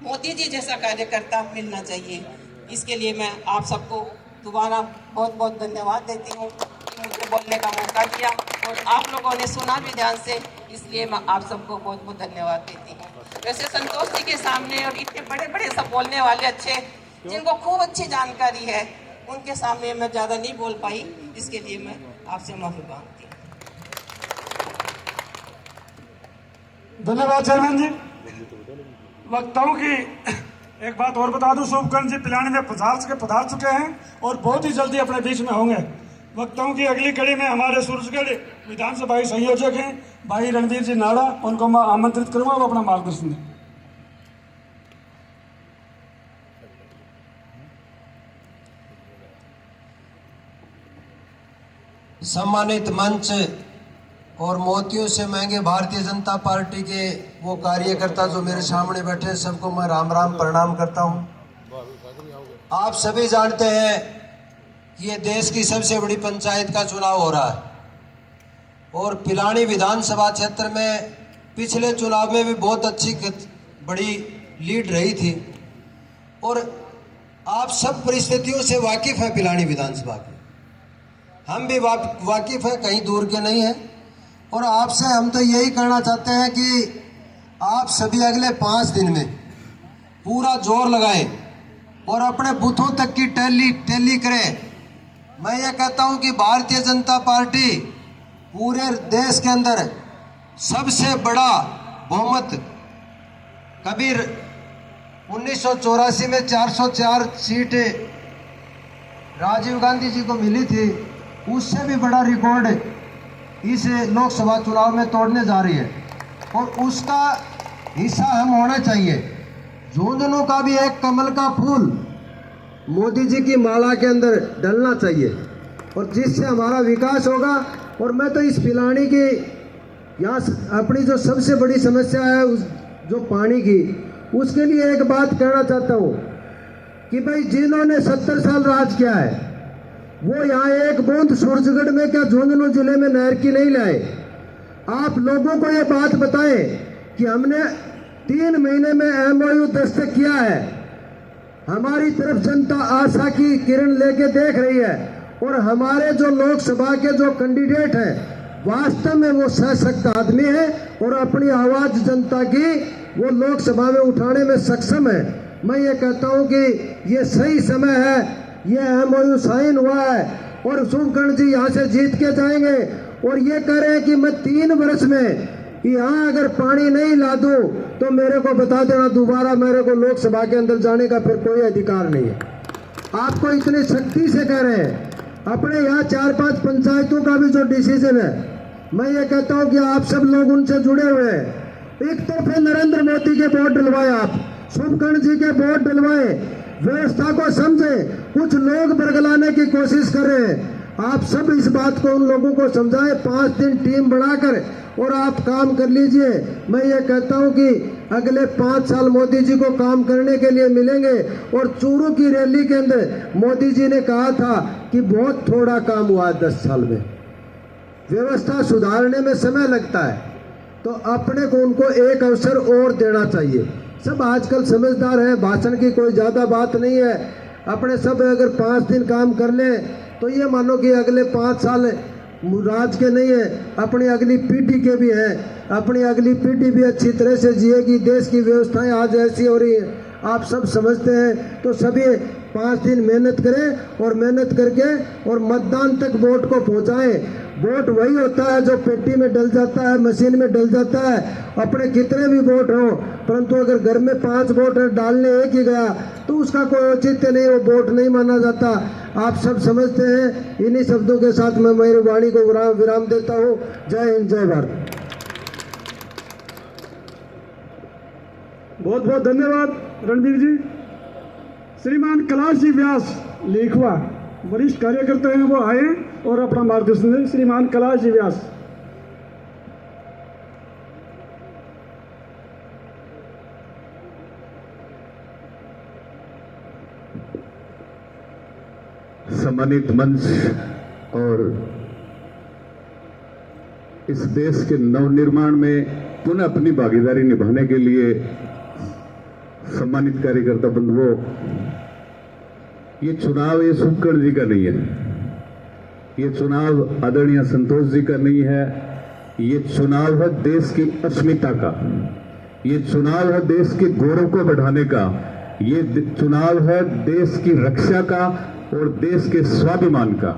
मोदी जी जैसा कार्यकर्ता मिलना चाहिए। इसके लिए मैं आप सबको दोबारा बहुत बहुत धन्यवाद देती हूँ कि मुझे बोलने का मौका दिया और आप लोगों ने सुना भी ध्यान से, इसलिए मैं आप सबको बहुत बहुत धन्यवाद देती हूँ। वैसे संतोष जी के सामने और इतने बड़े बड़े सब बोलने वाले अच्छे, जिनको खूब अच्छी जानकारी है, उनके सामने मैं ज़्यादा नहीं बोल पाई, इसके लिए मैं आपसे माफी मांगती हूँ। धन्यवाद चेयरमैन जी। वक्ताओं की एक बात और बता दूं, शुभकर्ण जी पिलानी में पधार चुके हैं और बहुत ही जल्दी अपने बीच में होंगे। वक्ताओं की अगली कड़ी में हमारे सूरजगढ़ विधानसभा संयोजक हैं भाई रणवीर जी नाड़ा, उनको मैं आमंत्रित करूंगा, वो अपना मार्गदर्शन दें। सम्मानित मंच और मोतियों से महंगे भारतीय जनता पार्टी के वो कार्यकर्ता जो मेरे सामने बैठे हैं, सबको मैं राम राम प्रणाम करता हूं। आप सभी जानते हैं कि ये देश की सबसे बड़ी पंचायत का चुनाव हो रहा है और पिलानी विधानसभा क्षेत्र में पिछले चुनाव में भी बहुत अच्छी बड़ी लीड रही थी और आप सब परिस्थितियों से वाकिफ है पिलानी विधानसभा के, हम भी वाकिफ है, कहीं दूर के नहीं है। और आपसे हम तो यही कहना चाहते हैं कि आप सभी अगले 5 दिन में पूरा जोर लगाएं और अपने बूथों तक की टैली करें। मैं ये कहता हूं कि भारतीय जनता पार्टी पूरे देश के अंदर सबसे बड़ा बहुमत, कभी 1984 में 404 सीटें राजीव गांधी जी को मिली थी, उससे भी बड़ा रिकॉर्ड इस लोकसभा चुनाव में तोड़ने जा रही है और उसका हिस्सा हम होना चाहिए। झुंझुनू का भी एक कमल का फूल मोदी जी की माला के अंदर डलना चाहिए और जिससे हमारा विकास होगा। और मैं तो इस पिलानी की यहाँ अपनी जो सबसे बड़ी समस्या है जो पानी की, उसके लिए एक बात कहना चाहता हूँ कि भाई जिन्होंने 70 साल राज किया है वो यहाँ एक बूंद सूरजगढ़ में क्या झुंझुनू जिले में नहर की नहीं लाए। आप लोगों को ये बात बताएं कि हमने 3 महीने में MOU दस्तखत किया है। हमारी तरफ जनता आशा की किरण लेके देख रही है और हमारे जो लोकसभा के जो कैंडिडेट हैं वास्तव में वो सशक्त आदमी है और अपनी आवाज जनता की वो लोकसभा में उठाने में सक्षम है। मैं ये कहता हूं कि ये सही समय है, ये MOU साइन हुआ है और शुभकर्ण जी यहाँ से जीत के जाएंगे और ये कह रहे हैं कि मैं 3 वर्ष में यहाँ अगर पानी नहीं ला दूं तो मेरे को बता देना, दोबारा मेरे को लोकसभा के अंदर जाने का फिर कोई अधिकार नहीं है। आपको इतनी सख्ती से कह रहे हैं। अपने यहाँ 4-5 पंचायतों का भी जो डिसीजन है, मैं ये कहता हूँ कि आप सब लोग उनसे जुड़े हुए हैं। एक तरफ नरेंद्र मोदी के वोट डलवाए, आप शुभकर्ण जी के वोट डलवाए, व्यवस्था को समझे। कुछ लोग बरगलाने की कोशिश कर रहे हैं, आप सब इस बात को उन लोगों को समझाएं। 5 दिन टीम बढ़ाकर और आप काम कर लीजिए। मैं ये कहता हूं कि अगले 5 साल मोदी जी को काम करने के लिए मिलेंगे। और चूरू की रैली के अंदर मोदी जी ने कहा था कि बहुत थोड़ा काम हुआ 10 साल में, व्यवस्था सुधारने में समय लगता है, तो अपने को उनको एक अवसर और देना चाहिए। सब आजकल समझदार हैं, भाषण की कोई ज्यादा बात नहीं है। अपने सब अगर 5 दिन काम कर लें तो ये मानो कि अगले 5 साल राज के नहीं है, अपनी अगली पीढ़ी के भी हैं। अपनी अगली पीढ़ी भी अच्छी तरह से जिएगी। देश की व्यवस्थाएं आज ऐसी हो रही है, आप सब समझते हैं। तो सभी 5 दिन मेहनत करें और मेहनत करके और मतदान तक वोट को पहुंचाएं। वोट वही होता है जो पेटी में डल जाता है, मशीन में डल जाता है। अपने कितने भी वोट हो, परंतु अगर घर में 5 वोट डालने एक ही गया तो उसका कोई औचित्य नहीं, वो वोट नहीं माना जाता। आप सब समझते हैं। इन्हीं शब्दों के साथ मैं मेरी वाणी को विराम देता हूँ। जय हिंद, जय भारत। बहुत बहुत धन्यवाद रणवीर जी। श्रीमान कैलाश जी व्यास लेखवा वरिष्ठ कार्यकर्ता हैं, वो आए और अपना मार्गदर्शन दें। श्रीमान कैलाश जी व्यास। सम्मानित मंच और इस देश के नवनिर्माण में पुनः अपनी भागीदारी निभाने के लिए सम्मानित कार्यकर्ता बंधुओं, ये चुनाव ये शुभकर्ण जी का नहीं है, ये चुनाव आदरणीय संतोष जी का नहीं है, ये चुनाव है देश की अस्मिता का, ये चुनाव है देश के गौरव को बढ़ाने का, ये चुनाव है देश की रक्षा का और देश के स्वाभिमान का।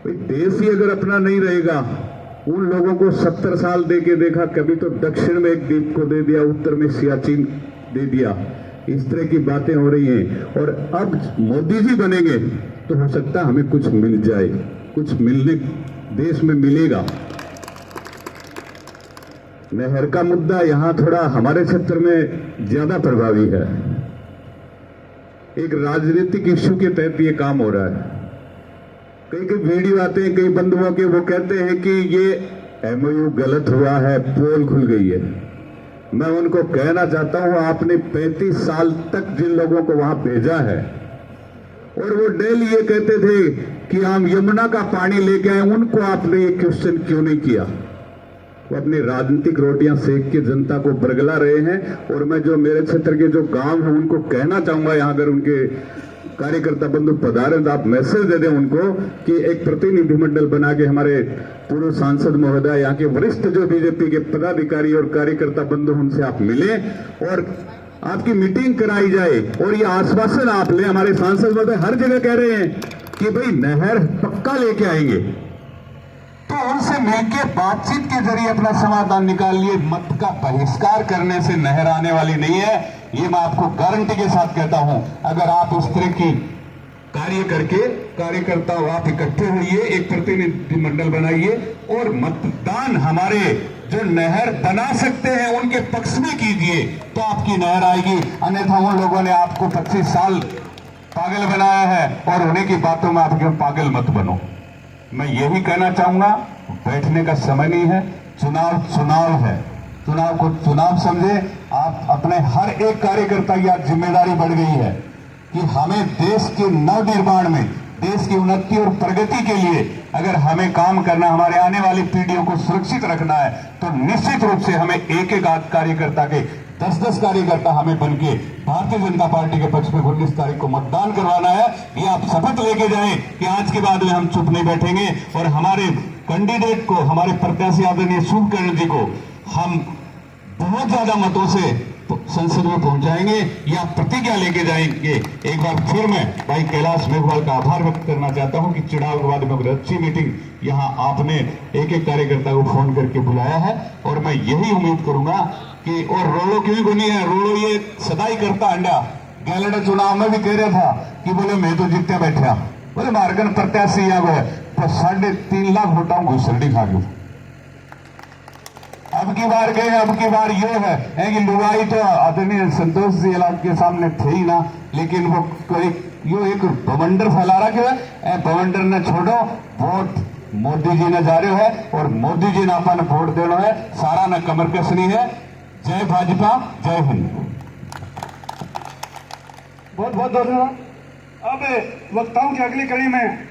देश ही अगर अपना नहीं रहेगा, उन लोगों को 70 साल दे के देखा, कभी तो दक्षिण में एक द्वीप को दे दिया, उत्तर में सियाचिन दे दिया, इस तरह की बातें हो रही हैं। और अब मोदी जी बनेंगे तो हो सकता है हमें कुछ मिल जाए, कुछ मिलने देश में मिलेगा। नहर का मुद्दा यहां थोड़ा हमारे क्षेत्र में ज्यादा प्रभावी है। एक राजनीतिक इश्यू के तहत ये काम हो रहा है। कई वीडियो आते हैं कई बंधुओं के, वो कहते हैं कि ये MOU गलत हुआ है, पोल खुल गई है। मैं उनको कहना चाहता हूं, आपने 35 साल तक जिन लोगों को वहां भेजा है और वो डेली ये कहते थे कि हम यमुना का पानी लेके आए, उनको आपने ये क्वेश्चन क्यों नहीं किया? वो अपनी राजनीतिक रोटियां सेक के जनता को बरगला रहे हैं। और मैं जो मेरे क्षेत्र के जो गांव हैं उनको कहना चाहूंगा, यहां अगर उनके कार्यकर्ता बंधु पधारे तो आप मैसेज दे दें उनको कि एक प्रतिनिधिमंडल बना के हमारे पूर्व सांसद महोदय, यहाँ के वरिष्ठ जो बीजेपी के पदाधिकारी और कार्यकर्ता बंधु, उनसे आप मिलें और आपकी मीटिंग कराई जाए। और ये आश्वासन आप लें, हमारे सांसद महोदय हर जगह कह रहे हैं कि भाई नहर पक्का लेके आएंगे, तो उनसे मिलकर बातचीत के जरिए अपना समाधान निकालिए। मत का बहिष्कार करने से नहर आने वाली नहीं है, ये मैं आपको गारंटी के साथ कहता हूं। अगर आप उस तरह की कार्य करके कार्यकर्ता आप इकट्ठे होइए, एक प्रतिनिधिमंडल बनाइए और मतदान हमारे जो नहर बना सकते हैं उनके पक्ष में कीजिए, तो आपकी नहर आएगी। अन्यथा उन लोगों ने आपको 25 साल पागल बनाया है और उन्हीं की बातों में आप पागल मत बनो। मैं यही कहना चाहूंगा, बैठने का समय नहीं है, चुनाव है, चुनाव को चुनाव समझे। आप अपने हर एक कार्यकर्ता की आज जिम्मेदारी बढ़ गई है कि हमें देश के नवनिर्माण में देश की उन्नति और प्रगति के लिए अगर हमें काम करना, हमारे आने वाली पीढ़ियों को सुरक्षित रखना है, तो निश्चित रूप से हमें एक एक कार्यकर्ता के 10-10 कार्यकर्ता हमें बनके भारतीय जनता पार्टी के पक्ष में 19 तारीख को मतदान करवाना है। ये आप शपथ लेके जाएं कि आज के बाद में हम चुप नहीं बैठेंगे और हमारे कैंडिडेट को, हमारे प्रत्याशी आदरणीय शुभकर्ण जी को हम बहुत ज्यादा मतों से संसद में पहुंचाएंगे। या प्रतिज्ञा लेके जाएंगे। एक बार फिर मैं भाई कैलाश मेघवाल का आभार व्यक्त करना चाहता हूं कि चुनाव के बाद में अच्छी मीटिंग यहां आपने एक एक कार्यकर्ता को फोन करके बुलाया है और मैं यही उम्मीद करूंगा कि और रोलो क्यों को नहीं है, रोलो ये सदाई करता अंडा गैलडा चुनाव में भी कह रहा था कि बोले मैं तो जीतते बैठा, बोले मार्गन प्रत्याशी यहाँ को है तो 3.5 लाख वोटा घुसरडी खा गई। अब की बार गए, अब की बार ये है कि लुगाई तो आदरणीय संतोष जी के सामने थे ही ना, लेकिन वो एक बवंडर फैला रहा है। बवंडर ने छोड़ो, वोट मोदी जी ने जा रहे है और मोदी जी ने अपन वोट देना है, सारा न कमर कसनी है। जय भाजपा, जय हिंद। बहुत बहुत धन्यवाद। अब वक्ताओं की अगली कड़ी में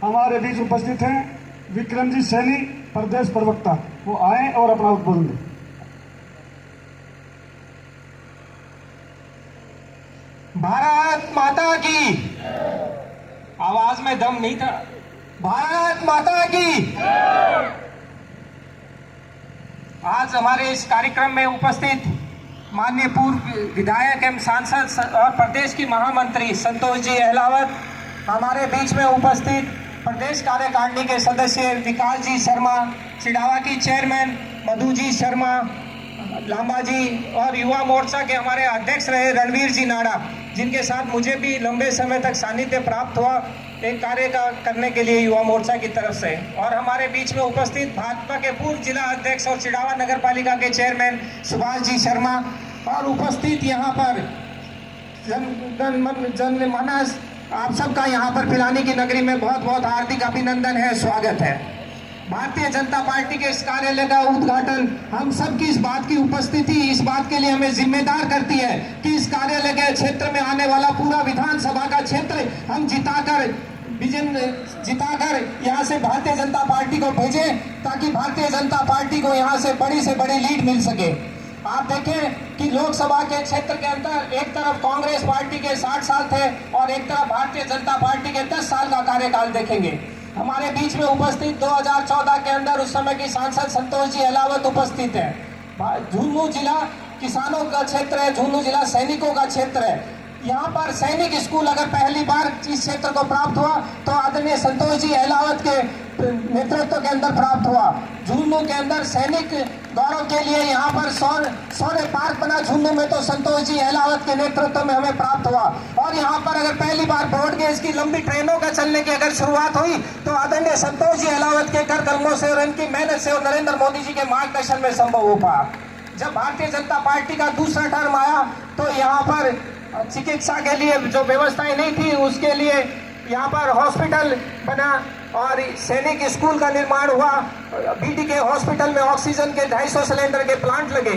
हमारे बीच उपस्थित हैं विक्रम जी सैनी, प्रदेश प्रवक्ता। वो आए और अपना उद्बोधन दें। भारत माता की, आवाज में दम नहीं था। भारत माता की। आज हमारे इस कार्यक्रम में उपस्थित माननीय पूर्व विधायक एवं सांसद और प्रदेश की महामंत्री संतोष जी अहलावत, हमारे बीच में उपस्थित प्रदेश कार्यकारिणी के सदस्य विकास जी शर्मा, चिड़ावा की चेयरमैन मधु जी शर्मा लांबा जी और युवा मोर्चा के हमारे अध्यक्ष रहे रणवीर जी नाड़ा, जिनके साथ मुझे भी लंबे समय तक सानिध्य प्राप्त हुआ एक कार्य करने के लिए युवा मोर्चा की तरफ से। और हमारे बीच में उपस्थित भाजपा के पूर्व जिला अध्यक्ष और चिड़ावा नगर पालिका के चेयरमैन सुभाष जी शर्मा और उपस्थित यहाँ पर जनमानस, आप सबका यहाँ पर पिलानी की नगरी में बहुत बहुत हार्दिक अभिनंदन है, स्वागत है। भारतीय जनता पार्टी के इस कार्यालय का उद्घाटन हम सब की इस बात की उपस्थिति इस बात के लिए हमें जिम्मेदार करती है कि इस कार्यालय के क्षेत्र में आने वाला पूरा विधानसभा का क्षेत्र हम जिताकर यहाँ से भारतीय जनता पार्टी को भेजें, ताकि भारतीय जनता पार्टी को यहाँ से बड़ी लीड मिल सके। आप देखें कि लोकसभा के क्षेत्र के अंदर एक तरफ कांग्रेस पार्टी के 60 साल थे और एक तरफ भारतीय जनता पार्टी के 10 साल का कार्यकाल देखेंगे। हमारे बीच में उपस्थित 2014 के अंदर उस समय की सांसद संतोष जी अहलावत उपस्थित है। झुंझुनू जिला किसानों का क्षेत्र है, झुंझुनू जिला सैनिकों का क्षेत्र है। यहाँ पर सैनिक स्कूल अगर पहली बार इस क्षेत्र को प्राप्त हुआ तो आदरणीय संतोष जी अहलावत के नेतृत्व के अंदर प्राप्त हुआ। झुंझुनू के अंदर सैनिक गौरव के लिए यहाँ पर सौर्य पार्क बना झुंझुनू में, तो संतोष जी अहलावत के नेतृत्व में हमें प्राप्त हुआ। और यहाँ पर अगर पहली बार ब्रॉडगेज की लंबी ट्रेनों का चलने की अगर शुरुआत हुई तो आदरणीय संतोष जी अहलावत के कर कदमों से और इनकी मेहनत से और नरेंद्र मोदी जी के मार्गदर्शन में संभव हो पाया। जब भारतीय जनता पार्टी का दूसरा टर्म आया तो यहाँ पर चिकित्सा के लिए जो व्यवस्थाएं नहीं थी, उसके लिए यहाँ पर हॉस्पिटल बना और सैनिक स्कूल का निर्माण हुआ। बीटी के हॉस्पिटल में ऑक्सीजन के 250 सिलेंडर के प्लांट लगे।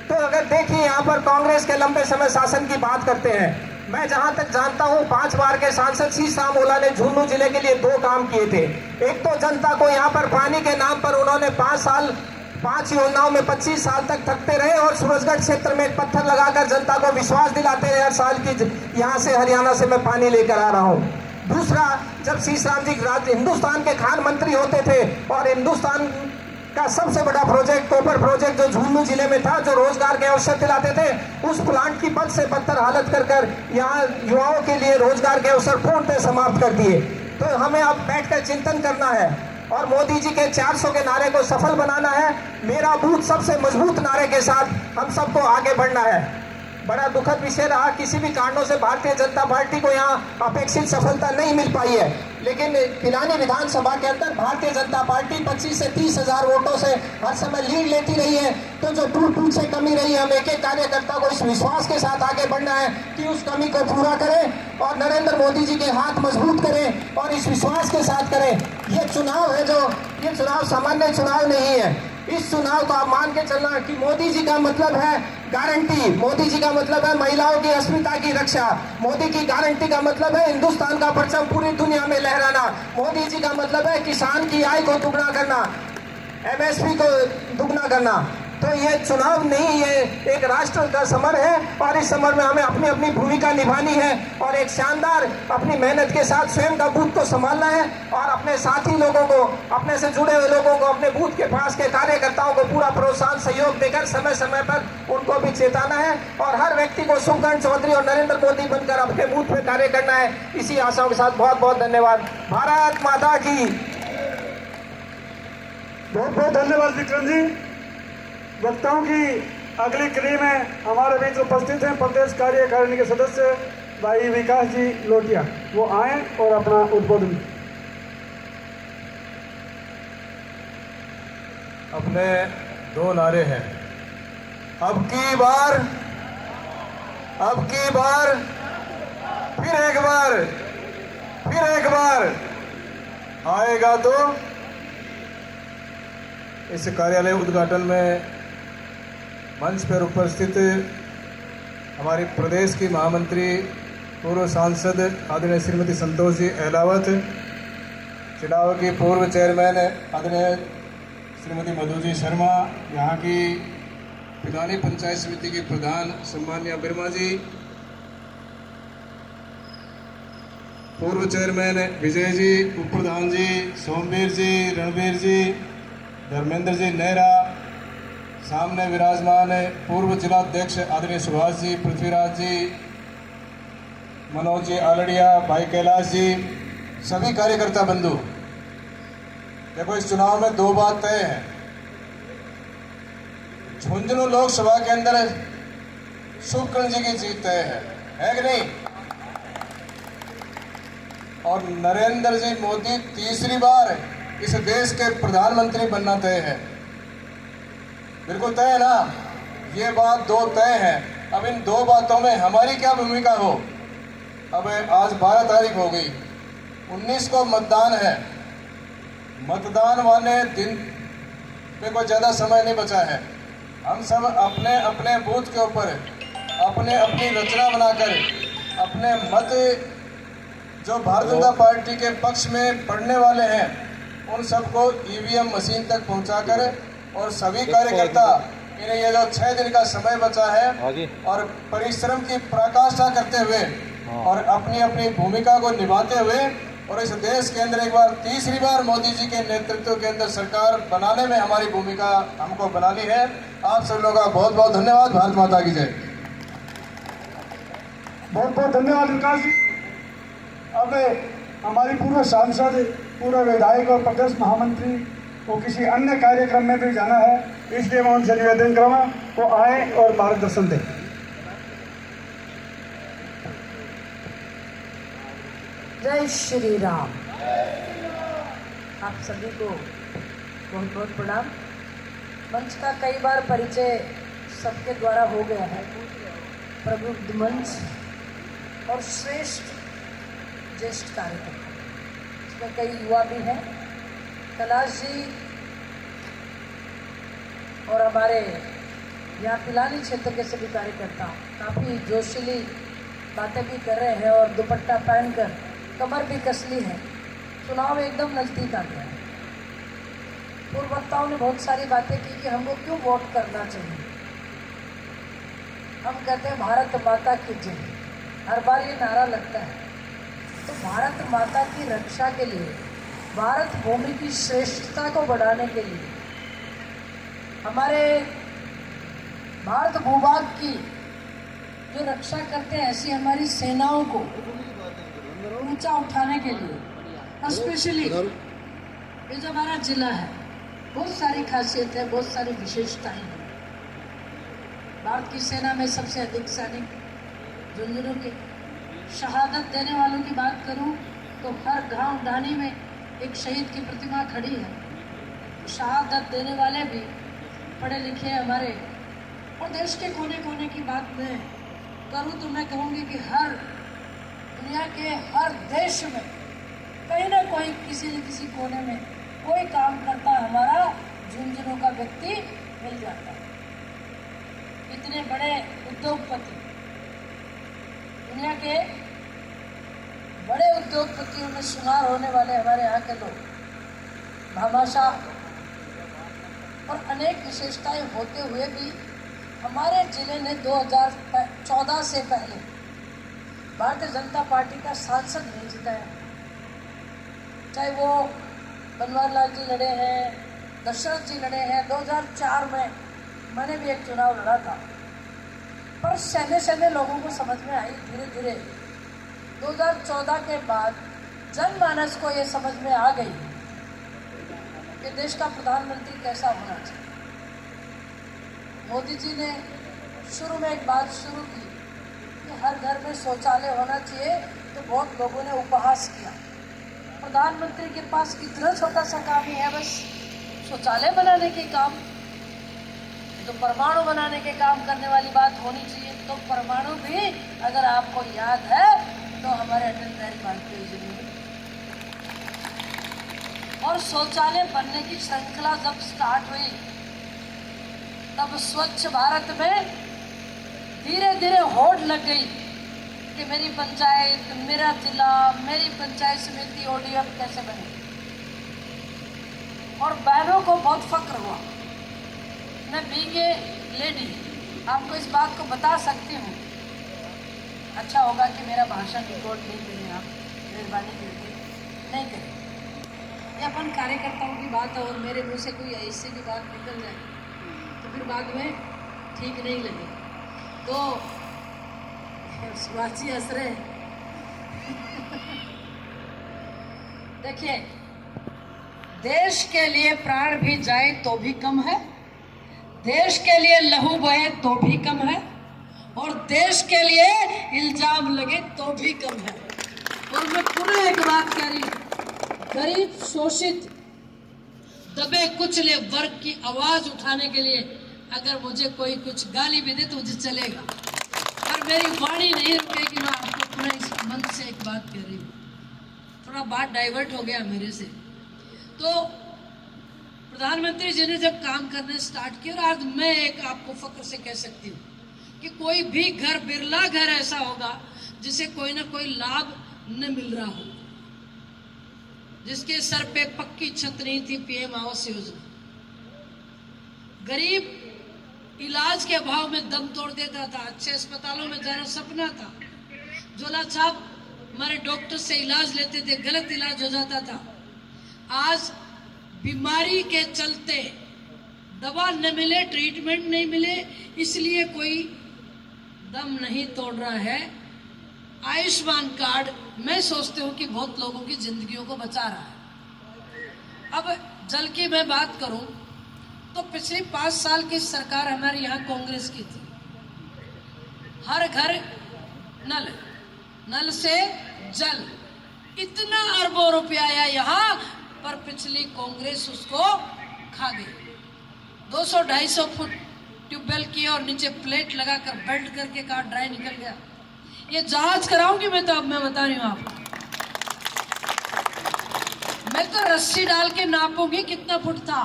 तो अगर देखिए यहाँ पर कांग्रेस के लंबे समय शासन की बात करते हैं, मैं जहाँ तक जानता हूँ 5 बार के सांसद शीशाम ओला ने झुंझुनू जिले के लिए 2 काम किए थे। एक तो जनता को यहाँ पर पानी के नाम पर उन्होंने 5 योजनाओं में 25 साल तक थकते रहे और सूरजगढ़ क्षेत्र में एक पत्थर लगाकर जनता को विश्वास दिलाते रहे हर साल की यहाँ से हरियाणा से मैं पानी लेकर आ रहा हूँ। दूसरा, जब शीशाम जी हिंदुस्तान के खान मंत्री होते थे और हिंदुस्तान का सबसे बड़ा प्रोजेक्ट कोपर प्रोजेक्ट जो झुंझुनू जिले में था, जो रोजगार के अवसर दिलाते थे, उस प्लांट की बद से बदतर हालत कर यहाँ युवाओं के लिए रोजगार के अवसर पूर्णतः समाप्त कर दिए। तो हमें अब बैठकर चिंतन करना है और मोदी जी के 400 के नारे को सफल बनाना है। मेरा बूथ सबसे मजबूत नारे के साथ हम सबको आगे बढ़ना है। बड़ा दुखद विषय रहा, किसी भी कारणों से भारतीय जनता पार्टी को यहाँ अपेक्षित सफलता नहीं मिल पाई है, लेकिन पिलानी विधानसभा के अंदर भारतीय जनता पार्टी 25 से 30 हजार वोटों से हर समय लीड लेती रही है। तो जो टूट से कमी रही है, हम एक एक कार्यकर्ता को इस विश्वास के साथ आगे बढ़ना है कि उस कमी को पूरा करें और नरेंद्र मोदी जी के हाथ मजबूत करें और इस विश्वास के साथ करें। ये चुनाव है, जो ये चुनाव सामान्य चुनाव नहीं है। इस चुनाव को आप मान के चलना कि मोदी जी का मतलब है गारंटी, मोदी जी का मतलब है महिलाओं की अस्मिता की रक्षा, मोदी की गारंटी का मतलब है हिंदुस्तान का परचम पूरी दुनिया में लहराना, मोदी जी का मतलब है किसान की आय को दुगना करना, MSP को दुगना करना। तो ये चुनाव नहीं, ये एक राष्ट्र का समर है और इस समर में हमें अपनी अपनी भूमिका निभानी है और एक शानदार अपनी मेहनत के साथ स्वयं का बूथ को संभालना है और अपने साथी लोगों को, अपने से जुड़े हुए लोगों को, अपने बूथ के पास के कार्यकर्ताओं को पूरा प्रोत्साहन सहयोग देकर समय समय पर उनको भी चेताना है और हर व्यक्ति को सुखगण चौधरी और नरेंद्र मोदी बनकर अपने बूथ में कार्य करना है। इसी आशाओं के साथ बहुत बहुत धन्यवाद। भारत माता की। बहुत बहुत धन्यवाद विक्रम जी। वक्ताओं की अगली कड़ी में हमारे बीच उपस्थित हैं प्रदेश कार्यकारिणी के सदस्य भाई विकास जी लोटिया, वो आए और अपना उद्बोधन। अपने 2 नारे हैं, अब की बार, फिर एक बार आएगा तो। इस कार्यालय उद्घाटन में मंच पर उपस्थित हमारी प्रदेश की महामंत्री पूर्व सांसद आदरणीय श्रीमती संतोष जी अहलावत, चुनाव की पूर्व चेयरमैन आदरणीय श्रीमती मधु जी शर्मा, यहाँ की पिलानी पंचायत समिति की प्रधान सम्मान्य बिरमा जी, पूर्व चेयरमैन विजय जी, उप प्रधान जी सोमवीर जी, रणवीर जी, धर्मेंद्र जी नेहरा, सामने विराजमान पूर्व जिलाध्यक्ष आदरणीय सुभाष जी, पृथ्वीराज जी, मनोज जी आलड़िया, भाई कैलाश जी, सभी कार्यकर्ता बंधु। देखो, इस चुनाव में 2 बात तय है। झुंझुनू लोकसभा के अंदर शुभकर्ण जी की जीत तय है कि नहीं? और नरेंद्र जी मोदी तीसरी बार इस देश के प्रधानमंत्री बनना तय है। बिल्कुल तय है ना? ये बात 2 तय है। अब इन 2 बातों में हमारी क्या भूमिका हो? अब आज 12 तारीख हो गई, 19 को मतदान है। मतदान वाले दिन पे कोई ज़्यादा समय नहीं बचा है। हम सब अपने अपने बूथ के ऊपर अपने अपनी रचना बनाकर अपने मत जो भारतीय जनता पार्टी के पक्ष में पड़ने वाले हैं उन सबको EVM मशीन तक पहुंचाकर और सभी कार्यकर्ता इन्हें ये जो 6 दिन का समय बचा है और परिश्रम की पराकाष्ठा करते हुए और अपनी अपनी भूमिका को निभाते हुए और इस देश के अंदर एक बार तीसरी बार मोदी जी के नेतृत्व के अंदर सरकार बनाने में हमारी भूमिका हमको बनानी है। आप सब लोगों का बहुत बहुत धन्यवाद। भारत माता की जय। बहुत बहुत धन्यवाद विकास जी। अब हमारी पूर्व सांसद, पूर्व विधायक और प्रदेश महामंत्री को किसी अन्य कार्यक्रम में भी जाना है, इसलिए मैं उनसे निवेदन करूँगा वो आए और मार्गदर्शन दें। जय श्री राम। आप सभी को बहुत बहुत प्रणाम। मंच का कई बार परिचय सबके द्वारा हो गया है। प्रबुद्ध मंच और श्रेष्ठ ज्येष्ठ कार्यकर्ता, इसमें कई युवा भी हैं। कैलाश जी और हमारे यहाँ पिलानी क्षेत्र के सभी कार्यकर्ता काफ़ी जोशीली बातें भी कर रहे हैं और दुपट्टा पहनकर कमर भी कस ली है। चुनाव एकदम नज़दीक आ गया है। पूर्व वक्ताओं ने बहुत सारी बातें की कि हमको क्यों वोट करना चाहिए। हम कहते हैं भारत माता की जय, हर बार ये नारा लगता है। तो भारत माता की रक्षा के लिए, भारत भूमि की श्रेष्ठता को बढ़ाने के लिए, हमारे भारत भूभाग की जो रक्षा करते हैं ऐसी हमारी सेनाओं को ऊंचा उठाने के लिए, स्पेशली ये जो हमारा जिला है, बहुत सारी खासियत है, बहुत सारी विशेषताएं हैं। भारत की सेना में सबसे अधिक सैनिक झुंझुनू के। शहादत देने वालों की बात करूं तो हर गांव ढाणी में एक शहीद की प्रतिमा खड़ी है। शहादत देने वाले भी पढ़े लिखे हमारे, और देश के कोने कोने की बात मैं करूं तो मैं कहूँगी कि हर दुनिया के हर देश में कहीं ना कोई किसी न किसी कोने में कोई काम करता हमारा झुंझुनू का व्यक्ति मिल जाता है। इतने बड़े उद्योगपति, दुनिया के बड़े उद्योगपतियों में शुमार होने वाले हमारे यहाँ के लोग भामाशाह और अनेक विशेषताएं होते हुए भी हमारे जिले ने 2014 से पहले भारतीय जनता पार्टी का सांसद नहीं जिताया। चाहे वो बनवारी लाल जी लड़े हैं, दशरथ जी लड़े हैं। 2004 में मैंने भी एक चुनाव लड़ा था, पर सहने सहने लोगों को समझ में आई धीरे धीरे। 2014 के बाद जनमानस को ये समझ में आ गई कि देश का प्रधानमंत्री कैसा होना चाहिए। मोदी जी ने शुरू में एक बात शुरू की कि हर घर में शौचालय होना चाहिए, तो बहुत लोगों ने उपहास किया। प्रधानमंत्री के पास इतना छोटा सा काम ही है, बस शौचालय बनाने के काम। तो परमाणु बनाने के काम करने वाली बात होनी चाहिए। तो परमाणु भी अगर आपको याद है तो हमारे अटल बिहारी वाजपेयी जी ने। और शौचालय बनने की श्रृंखला जब स्टार्ट हुई तब स्वच्छ भारत में धीरे धीरे होड़ लग गई कि मेरी पंचायत, मेरा जिला, मेरी पंचायत समिति ODF कैसे बने। और बहनों को बहुत फक्र हुआ। मैं बीइंग ए लेडी आपको इस बात को बता सकती हूँ। अच्छा होगा कि मेरा भाषण रिकॉर्ड नहीं करें, आप मेहरबानी करके नहीं करें। ये अपन कार्यकर्ताओं की बात है और मेरे मुँह से कोई ऐसे की बात निकल जाए तो फिर बाद में ठीक नहीं लगे। तो सुभाषी हंस रहे। देखिए, देश के लिए प्राण भी जाए तो भी कम है, देश के लिए लहू बहे तो भी कम है, और देश के लिए इल्जाम लगे तो भी कम है। और मैं पुनः एक बात कह रही हूँ, गरीब, शोषित, दबे कुचले वर्ग की आवाज उठाने के लिए अगर मुझे कोई कुछ गाली भी दे तो मुझे चलेगा, पर मेरी वाणी नहीं रुकेगी। मैं आपको पुनः इस मंच से एक बात कह रही हूँ। थोड़ा बात डाइवर्ट हो गया मेरे से। तो प्रधानमंत्री जी ने जब काम करने स्टार्ट किया, और आज मैं एक आपको फक्र से कह सकती हूँ कि कोई भी घर, बिरला घर ऐसा होगा जिसे कोई ना कोई लाभ न मिल रहा हो, जिसके सर पे पक्की छत नहीं थी, PM आवास योजना। गरीब इलाज के अभाव में दम तोड़ देता था, अच्छे अस्पतालों में जाना सपना था। झोला छाप हमारे डॉक्टर से इलाज लेते थे, गलत इलाज हो जाता था। आज बीमारी के चलते दवा न मिले, ट्रीटमेंट नहीं मिले, इसलिए कोई दम नहीं तोड़ रहा है। आयुष्मान कार्ड मैं सोचती हूँ कि बहुत लोगों की जिंदगियों को बचा रहा है। अब जल की मैं बात करूं तो पिछले 5 साल की सरकार हमारे यहाँ कांग्रेस की थी। हर घर नल, नल से जल, इतना अरबों रुपया आया यहाँ पर पिछली कांग्रेस उसको खा गई। 200-250 फुट ट्यूबवेल किया और नीचे प्लेट लगाकर बेल्ट करके कहा ड्राई निकल गया। ये जांच कराऊंगी मैं, तो अब मैं बता रही हूँ आपको। मैं तो रस्सी डाल के नापूंगी कितना फुट था।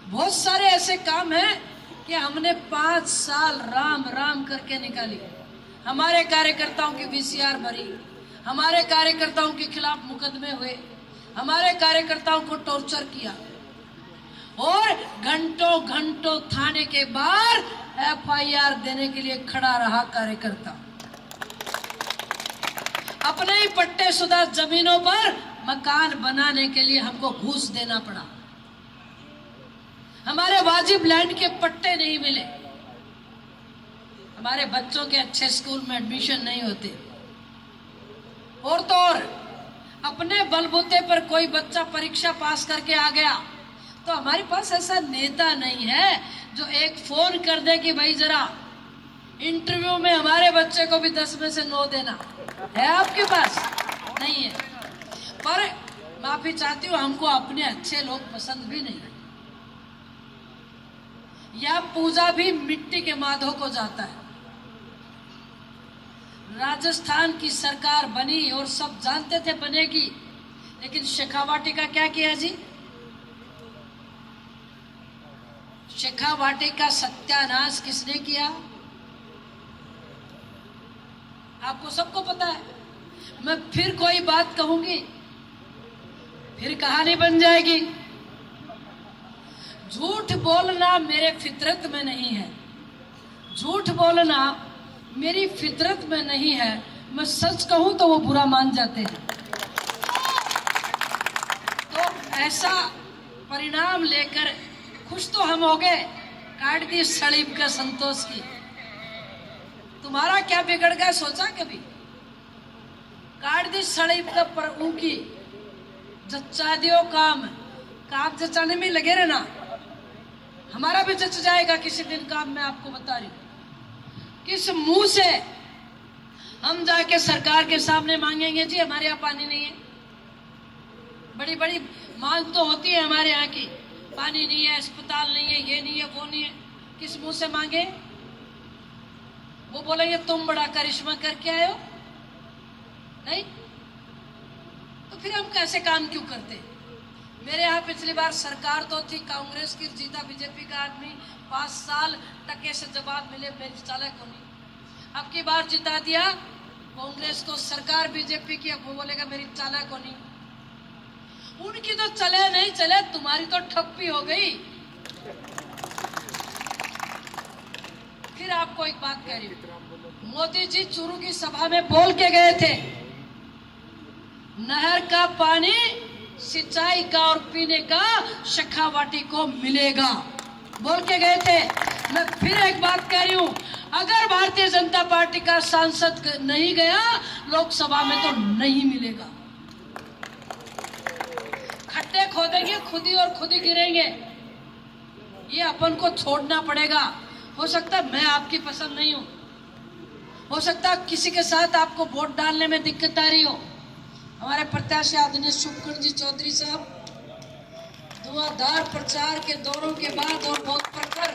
बहुत सारे ऐसे काम हैं कि हमने 5 साल राम राम करके निकाली। हमारे कार्यकर्ताओं की VCR भरी, हमारे कार्यकर्ताओं के खिलाफ मुकदमे हुए, हमारे कार्यकर्ताओं को टॉर्चर किया, और घंटों घंटों थाने के बाहर FIR देने के लिए खड़ा रहा कार्यकर्ता। अपने ही पट्टे शुदा जमीनों पर मकान बनाने के लिए हमको घूस देना पड़ा। हमारे वाजिब लैंड के पट्टे नहीं मिले, हमारे बच्चों के अच्छे स्कूल में एडमिशन नहीं होते। और तो और अपने बलबूते पर कोई बच्चा परीक्षा पास करके आ गया तो हमारे पास ऐसा नेता नहीं है जो एक फोन कर दे कि भाई जरा इंटरव्यू में हमारे बच्चे को भी 10 में से 9 देना है। आपके पास नहीं है। पर माफी चाहती हूँ, हमको अपने अच्छे लोग पसंद भी नहीं। यह पूजा भी मिट्टी के माधो को जाता है। राजस्थान की सरकार बनी और सब जानते थे बनेगी, लेकिन शेखावाटी का क्या किया जी? शेखावाटी का सत्यानाश किसने किया? आपको सबको पता है। मैं फिर कोई बात कहूंगी, फिर कहानी बन जाएगी। झूठ बोलना मेरे फितरत में नहीं है, झूठ बोलना मेरी फितरत में नहीं है। मैं सच कहूं तो वो बुरा मान जाते हैं। तो ऐसा परिणाम लेकर खुश तो हम हो गए, काट दी सलीब का संतोष की। तुम्हारा क्या बिगड़ गया सोचा कभी? काट दी सलीब का प्रभु की, जच्चा दियो काम जचाने में लगे रहना। हमारा भी जच जाएगा किसी दिन काम। मैं आपको बता रही हूं, किस मुंह से हम जाके सरकार के सामने मांगेंगे जी हमारे यहाँ पानी नहीं है? बड़ी बड़ी मांग तो होती है हमारे यहाँ की, पानी नहीं है, अस्पताल नहीं है, ये नहीं है, वो नहीं है। किस मुंह से मांगे? वो बोलेंगे तुम बड़ा करिश्मा करके आए हो। नहीं तो फिर हम कैसे काम क्यों करते? मेरे यहाँ पिछली बार सरकार तो थी कांग्रेस की, जीता बीजेपी का आदमी, 5 साल टके से जवाब मिले मेरी चालक को नहीं। अब की बार जिता दिया कांग्रेस को, सरकार बीजेपी की, अब वो बोलेगा मेरी चालक को नहीं। उनकी तो चले नहीं चले, तुम्हारी तो ठप्पी हो गई। फिर आपको एक बात कह रही हूं, मोदी जी चूरू की सभा में बोल के गए थे, नहर का पानी सिंचाई का और पीने का शेखावाटी को मिलेगा, बोल के गए थे। मैं फिर एक बात कह रही हूं, अगर भारतीय जनता पार्टी का सांसद नहीं गया लोकसभा में तो नहीं मिलेगा। खड्डे खोदेंगे खुद ही और खुद ही गिरेंगे। ये अपन को छोड़ना पड़ेगा। हो सकता है मैं आपकी पसंद नहीं हूं, हो सकता है किसी के साथ आपको वोट डालने में दिक्कत आ रही हो। हमारे प्रत्याशी आदरणीय शुभकरण जी चौधरी साहब धुआंधार प्रचार के दौरों के बाद और बहुत प्रखर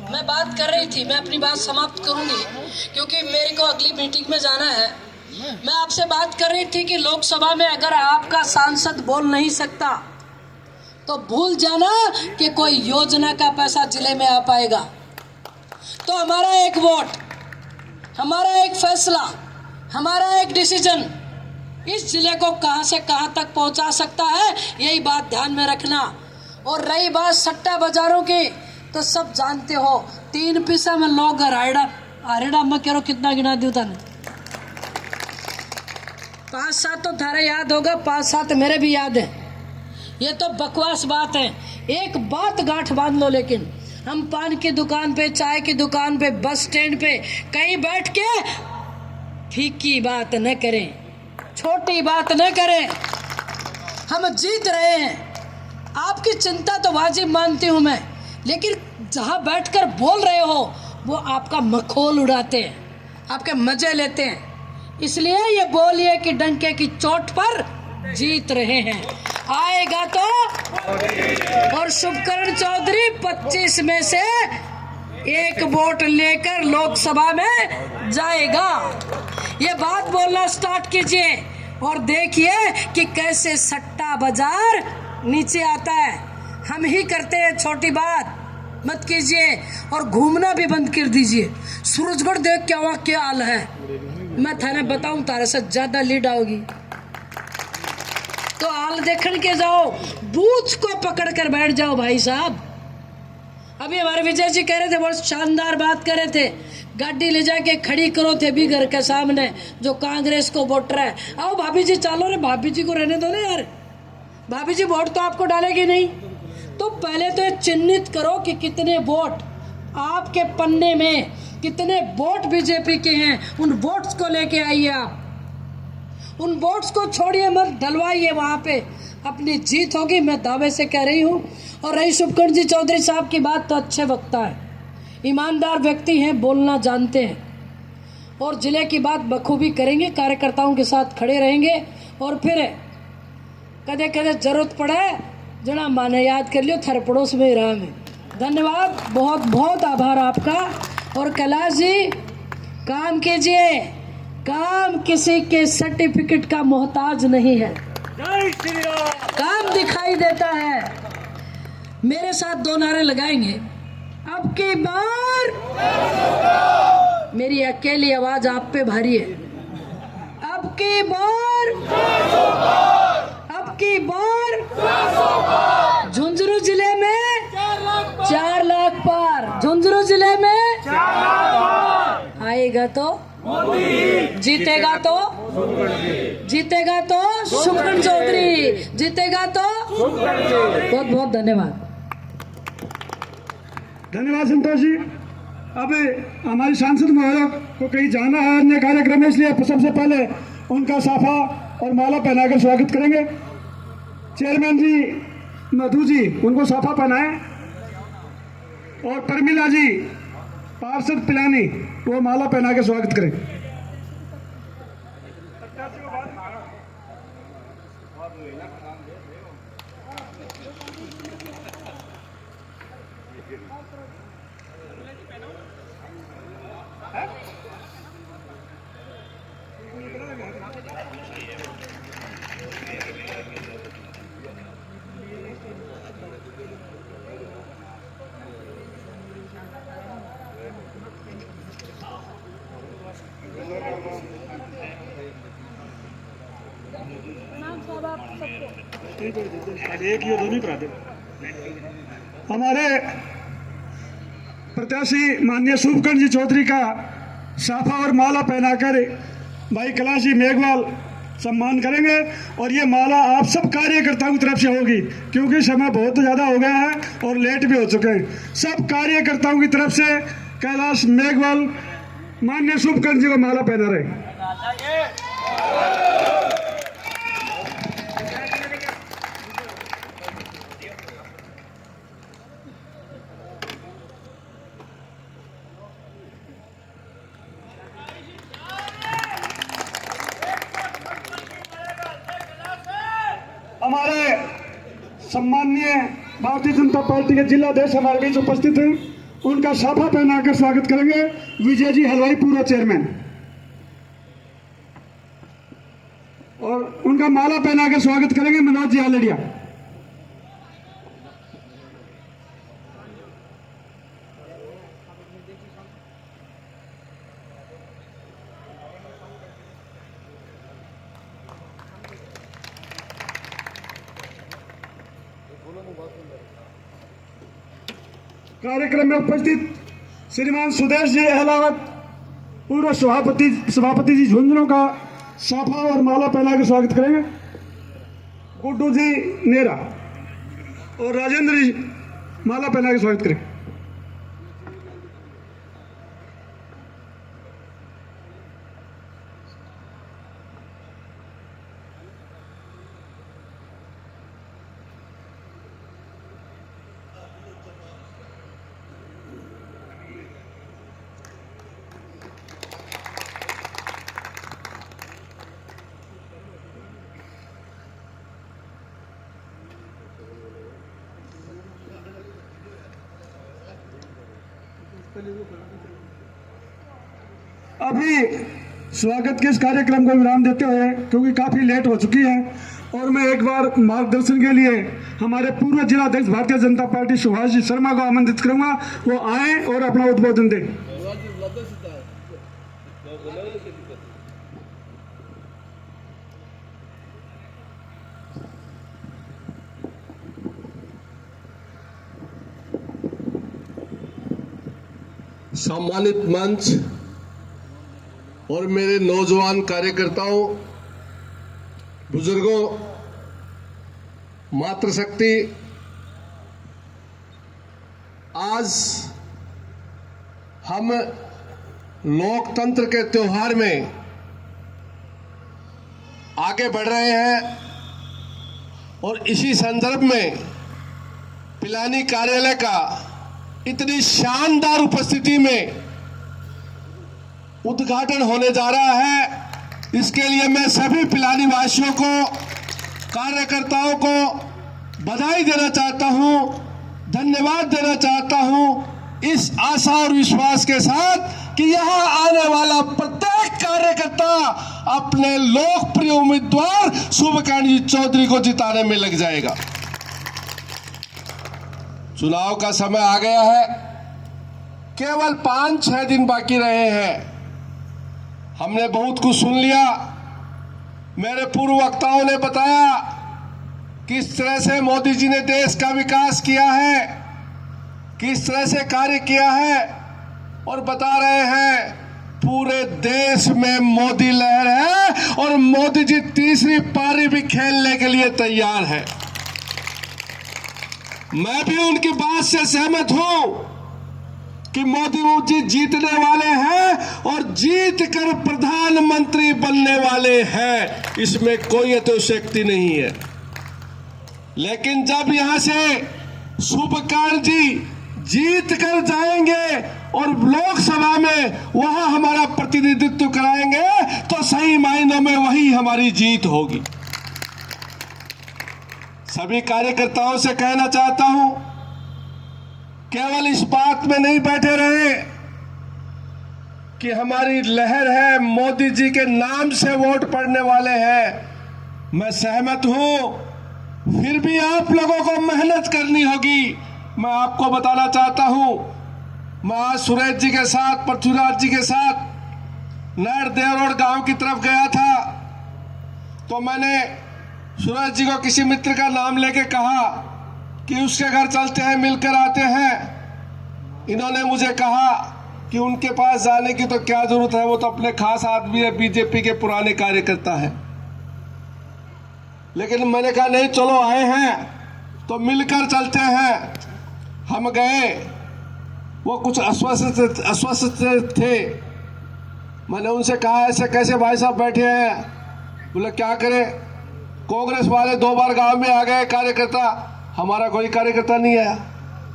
मैं बात कर रही थी, मैं अपनी बात समाप्त करूंगी क्योंकि मेरे को अगली मीटिंग में जाना है। मैं आपसे बात कर रही थी कि लोकसभा में अगर आपका सांसद बोल नहीं सकता तो भूल जाना कि कोई योजना का पैसा जिले में आ पाएगा। तो हमारा एक वोट, हमारा एक फैसला, हमारा एक डिसीजन इस जिले को कहां से कहां तक पहुंचा सकता है, यही बात ध्यान में रखना। और रही बात सट्टा बाजारों की, तो सब जानते हो 3 पैसा में लोग आरेड़ा में कह कितना गिना दियो था 5-7 तो थारे याद होगा, 5-7 मेरे भी याद है। ये तो बकवास बात है। एक बात गांठ बांध लो, लेकिन हम पान की दुकान पे, चाय की दुकान पे, बस स्टैंड पे कहीं बैठ के फीकी बात न करें, छोटी बात न करें। हम जीत रहे हैं, आपकी चिंता तो वाजिब मानती हूं मैं, लेकिन जहां बैठकर बोल रहे हो वो आपका मखौल उड़ाते हैं, आपके मजे लेते हैं। इसलिए ये बोलिए कि डंके की चोट पर जीत रहे हैं। आएगा तो और शुभकरण चौधरी 25 में से 1 वोट लेकर लोकसभा में जाएगा। ये बात बोलना स्टार्ट कीजिए और देखिए कि कैसे सट्टा बाजार नीचे आता है। हम ही करते हैं, छोटी बात मत कीजिए और घूमना भी बंद कर दीजिए। सूरजगढ़ देख क्या वहाँ क्या हाल है, मैं थाने बताऊं तारे से ज्यादा लीड आओगी तो हाल देखने के जाओ, बूथ को पकड़ कर बैठ जाओ भाई साहब। अभी हमारे विजय जी कह रहे थे, बहुत शानदार बात कर रहे थे, गाड़ी ले जाके खड़ी करो थे भी घर के सामने जो कांग्रेस को वोट रहा है। आओ भाभी जी चालो रे, भाभी जी को रहने दो ना यार, भाभी जी वोट तो आपको डालेगी नहीं। तो पहले तो ये चिन्हित करो कि कितने वोट आपके पन्ने में, कितने वोट बीजेपी के हैं। उन वोट्स को लेके आइए आप, उन वोट्स को छोड़िए मत, डलवाइए, वहां पे अपनी जीत होगी, मैं दावे से कह रही हूँ। और रही शुभकरण जी चौधरी साहब की बात, तो अच्छे वक्ता है, ईमानदार व्यक्ति हैं, बोलना जानते हैं और जिले की बात बखूबी करेंगे, कार्यकर्ताओं के साथ खड़े रहेंगे। और फिर कदे कदे जरूरत पड़े जना माने याद कर लियो, थारे पड़ोस में ही रहा मैं, धन्यवाद, बहुत बहुत आभार आपका। और कैलाश जी, काम कीजिए, काम किसी के सर्टिफिकेट का मोहताज नहीं है, काम दिखाई देता है। मेरे साथ 2 नारे लगाएंगे। अब की बार मेरी अकेली आवाज आप पे भारी है। अब की बार झुंझुनू जिले में 4 लाख पार, झुंझुनू जिले में 4 लाख आएगा तो जीतेगा तो सुखन चौधरी, जीतेगा तो। बहुत बहुत धन्यवाद। धन्यवाद संतोष जी। अब हमारी सांसद महोदय को कहीं जाना है अन्य कार्यक्रम में, इसलिए सबसे पहले उनका साफा और माला पहनाकर स्वागत करेंगे। चेयरमैन जी मधु जी उनको साफा पहनाएं और परमिला जी पार्षद पिलानी वो माला पहना के स्वागत करें। एक ही दोनों करा दे। हमारे प्रत्याशी माननीय शुभकर्ण जी चौधरी का साफा और माला पहनाकर भाई कैलाश जी मेघवाल सम्मान करेंगे। और ये माला आप सब कार्यकर्ताओं की तरफ से होगी, क्योंकि समय बहुत ज़्यादा हो गया है और लेट भी हो चुके हैं। सब कार्यकर्ताओं की तरफ से कैलाश मेघवाल माननीय शुभकर्ण जी को माला पहना रहे। हमारे सम्माननीय भारतीय जनता पार्टी के जिला अध्यक्ष हमारे बीच उपस्थित हैं, उनका साफा पहनाकर स्वागत करेंगे विजय जी हलवाई, पूर्व चेयरमैन, और उनका माला पहनाकर स्वागत करेंगे मनोज जी आलड़िया। कार्यक्रम में उपस्थित श्रीमान सुदेश जी अहलावत, पूर्व सभापति जी झुंझुनू का साफा और माला पहना के स्वागत करेंगे। गुड्डू जी नेरा और राजेंद्र जी माला पहना के स्वागत करेंगे। अभी स्वागत के इस कार्यक्रम को विराम देते हुए, क्योंकि काफी लेट हो चुकी है, और मैं एक बार मार्गदर्शन के लिए हमारे पूर्व जिला अध्यक्ष भारतीय जनता पार्टी सुभाष जी शर्मा को आमंत्रित करूंगा, वो आए और अपना उद्बोधन दें। सम्मानित मंच और मेरे नौजवान कार्यकर्ताओं, बुजुर्गों, मातृशक्ति, आज हम लोकतंत्र के त्योहार में आगे बढ़ रहे हैं और इसी संदर्भ में पिलानी कार्यालय का इतनी शानदार उपस्थिति में उद्घाटन होने जा रहा है। इसके लिए मैं सभी पिलानी वासियों को, कार्यकर्ताओं को बधाई देना चाहता हूं धन्यवाद देना चाहता हूं इस आशा और विश्वास के साथ कि यहां आने वाला प्रत्येक कार्यकर्ता अपने लोकप्रिय उम्मीदवार शुभकांत जी चौधरी को जिताने में लग जाएगा। चुनाव का समय आ गया है, केवल 5-6 दिन बाकी रहे हैं। हमने बहुत कुछ सुन लिया। मेरे पूर्व वक्ताओं ने बताया किस तरह से मोदी जी ने देश का विकास किया है, किस तरह से कार्य किया है, और बता रहे हैं पूरे देश में मोदी लहर है और मोदी जी तीसरी पारी भी खेलने के लिए तैयार है। मैं भी उनकी बात से सहमत हूं कि मोदी जी जीतने वाले हैं और जीत कर प्रधानमंत्री बनने वाले हैं, इसमें कोई अतिशयोक्ति नहीं है। लेकिन जब यहां से शुभकांत जी जीत कर जाएंगे और लोकसभा में वहां हमारा प्रतिनिधित्व कराएंगे तो सही मायनों में वही हमारी जीत होगी। सभी कार्यकर्ताओं से कहना चाहता हूं, केवल इस बात में नहीं बैठे रहे कि हमारी लहर है, मोदी जी के नाम से वोट पड़ने वाले हैं। मैं सहमत हूं, फिर भी आप लोगों को मेहनत करनी होगी। मैं आपको बताना चाहता हूं, मैं आज सुरेश जी के साथ, पृथ्वीराज जी के साथ नहर देवरोड गांव की तरफ गया था, तो मैंने सुरेश जी को किसी मित्र का नाम लेके कहा कि उसके घर चलते हैं, मिलकर आते हैं। इन्होंने मुझे कहा कि उनके पास जाने की तो क्या जरूरत है, वो तो अपने खास आदमी है, बीजेपी के पुराने कार्यकर्ता है। लेकिन मैंने कहा नहीं, चलो आए हैं तो मिलकर चलते हैं। हम गए, वो कुछ अस्वस्थ थे। मैंने उनसे कहा ऐसे कैसे भाई साहब बैठे हैं? बोले क्या करें, कांग्रेस वाले 2 बार गांव में आ गए कार्यकर्ता, हमारा कोई कार्यकर्ता नहीं आया।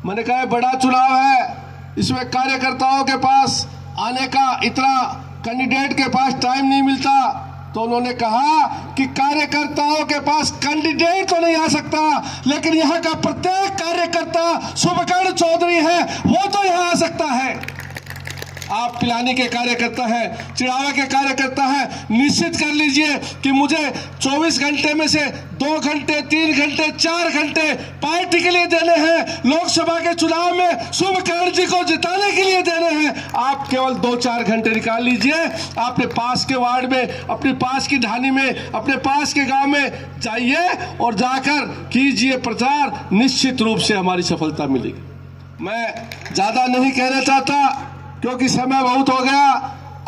मैंने कहा बड़ा चुनाव है, इसमें कार्यकर्ताओं के पास आने का, इतना कैंडिडेट के पास टाइम नहीं मिलता। तो उन्होंने कहा कि कार्यकर्ताओं के पास कैंडिडेट तो नहीं आ सकता, लेकिन यहाँ का प्रत्येक कार्यकर्ता शुभकांत चौधरी है, वो तो यहाँ आ सकता है। आप पिलानी के कार्यकर्ता हैं, चिड़ावा के कार्यकर्ता हैं, निश्चित कर लीजिए कि मुझे 24 घंटे में से 2 घंटे, 3 घंटे, 4 घंटे पार्टी के लिए देने हैं। लोकसभा के चुनाव में शुभकांत जी को जिताने के लिए देने हैं। आप केवल 2-4 घंटे निकाल लीजिए, अपने पास के वार्ड में, अपने पास की ढानी में, अपने पास के गांव में जाइए और जाकर कीजिए प्रचार, निश्चित रूप से हमारी सफलता मिलेगी। मैं ज्यादा नहीं कहना चाहता क्योंकि समय बहुत हो गया।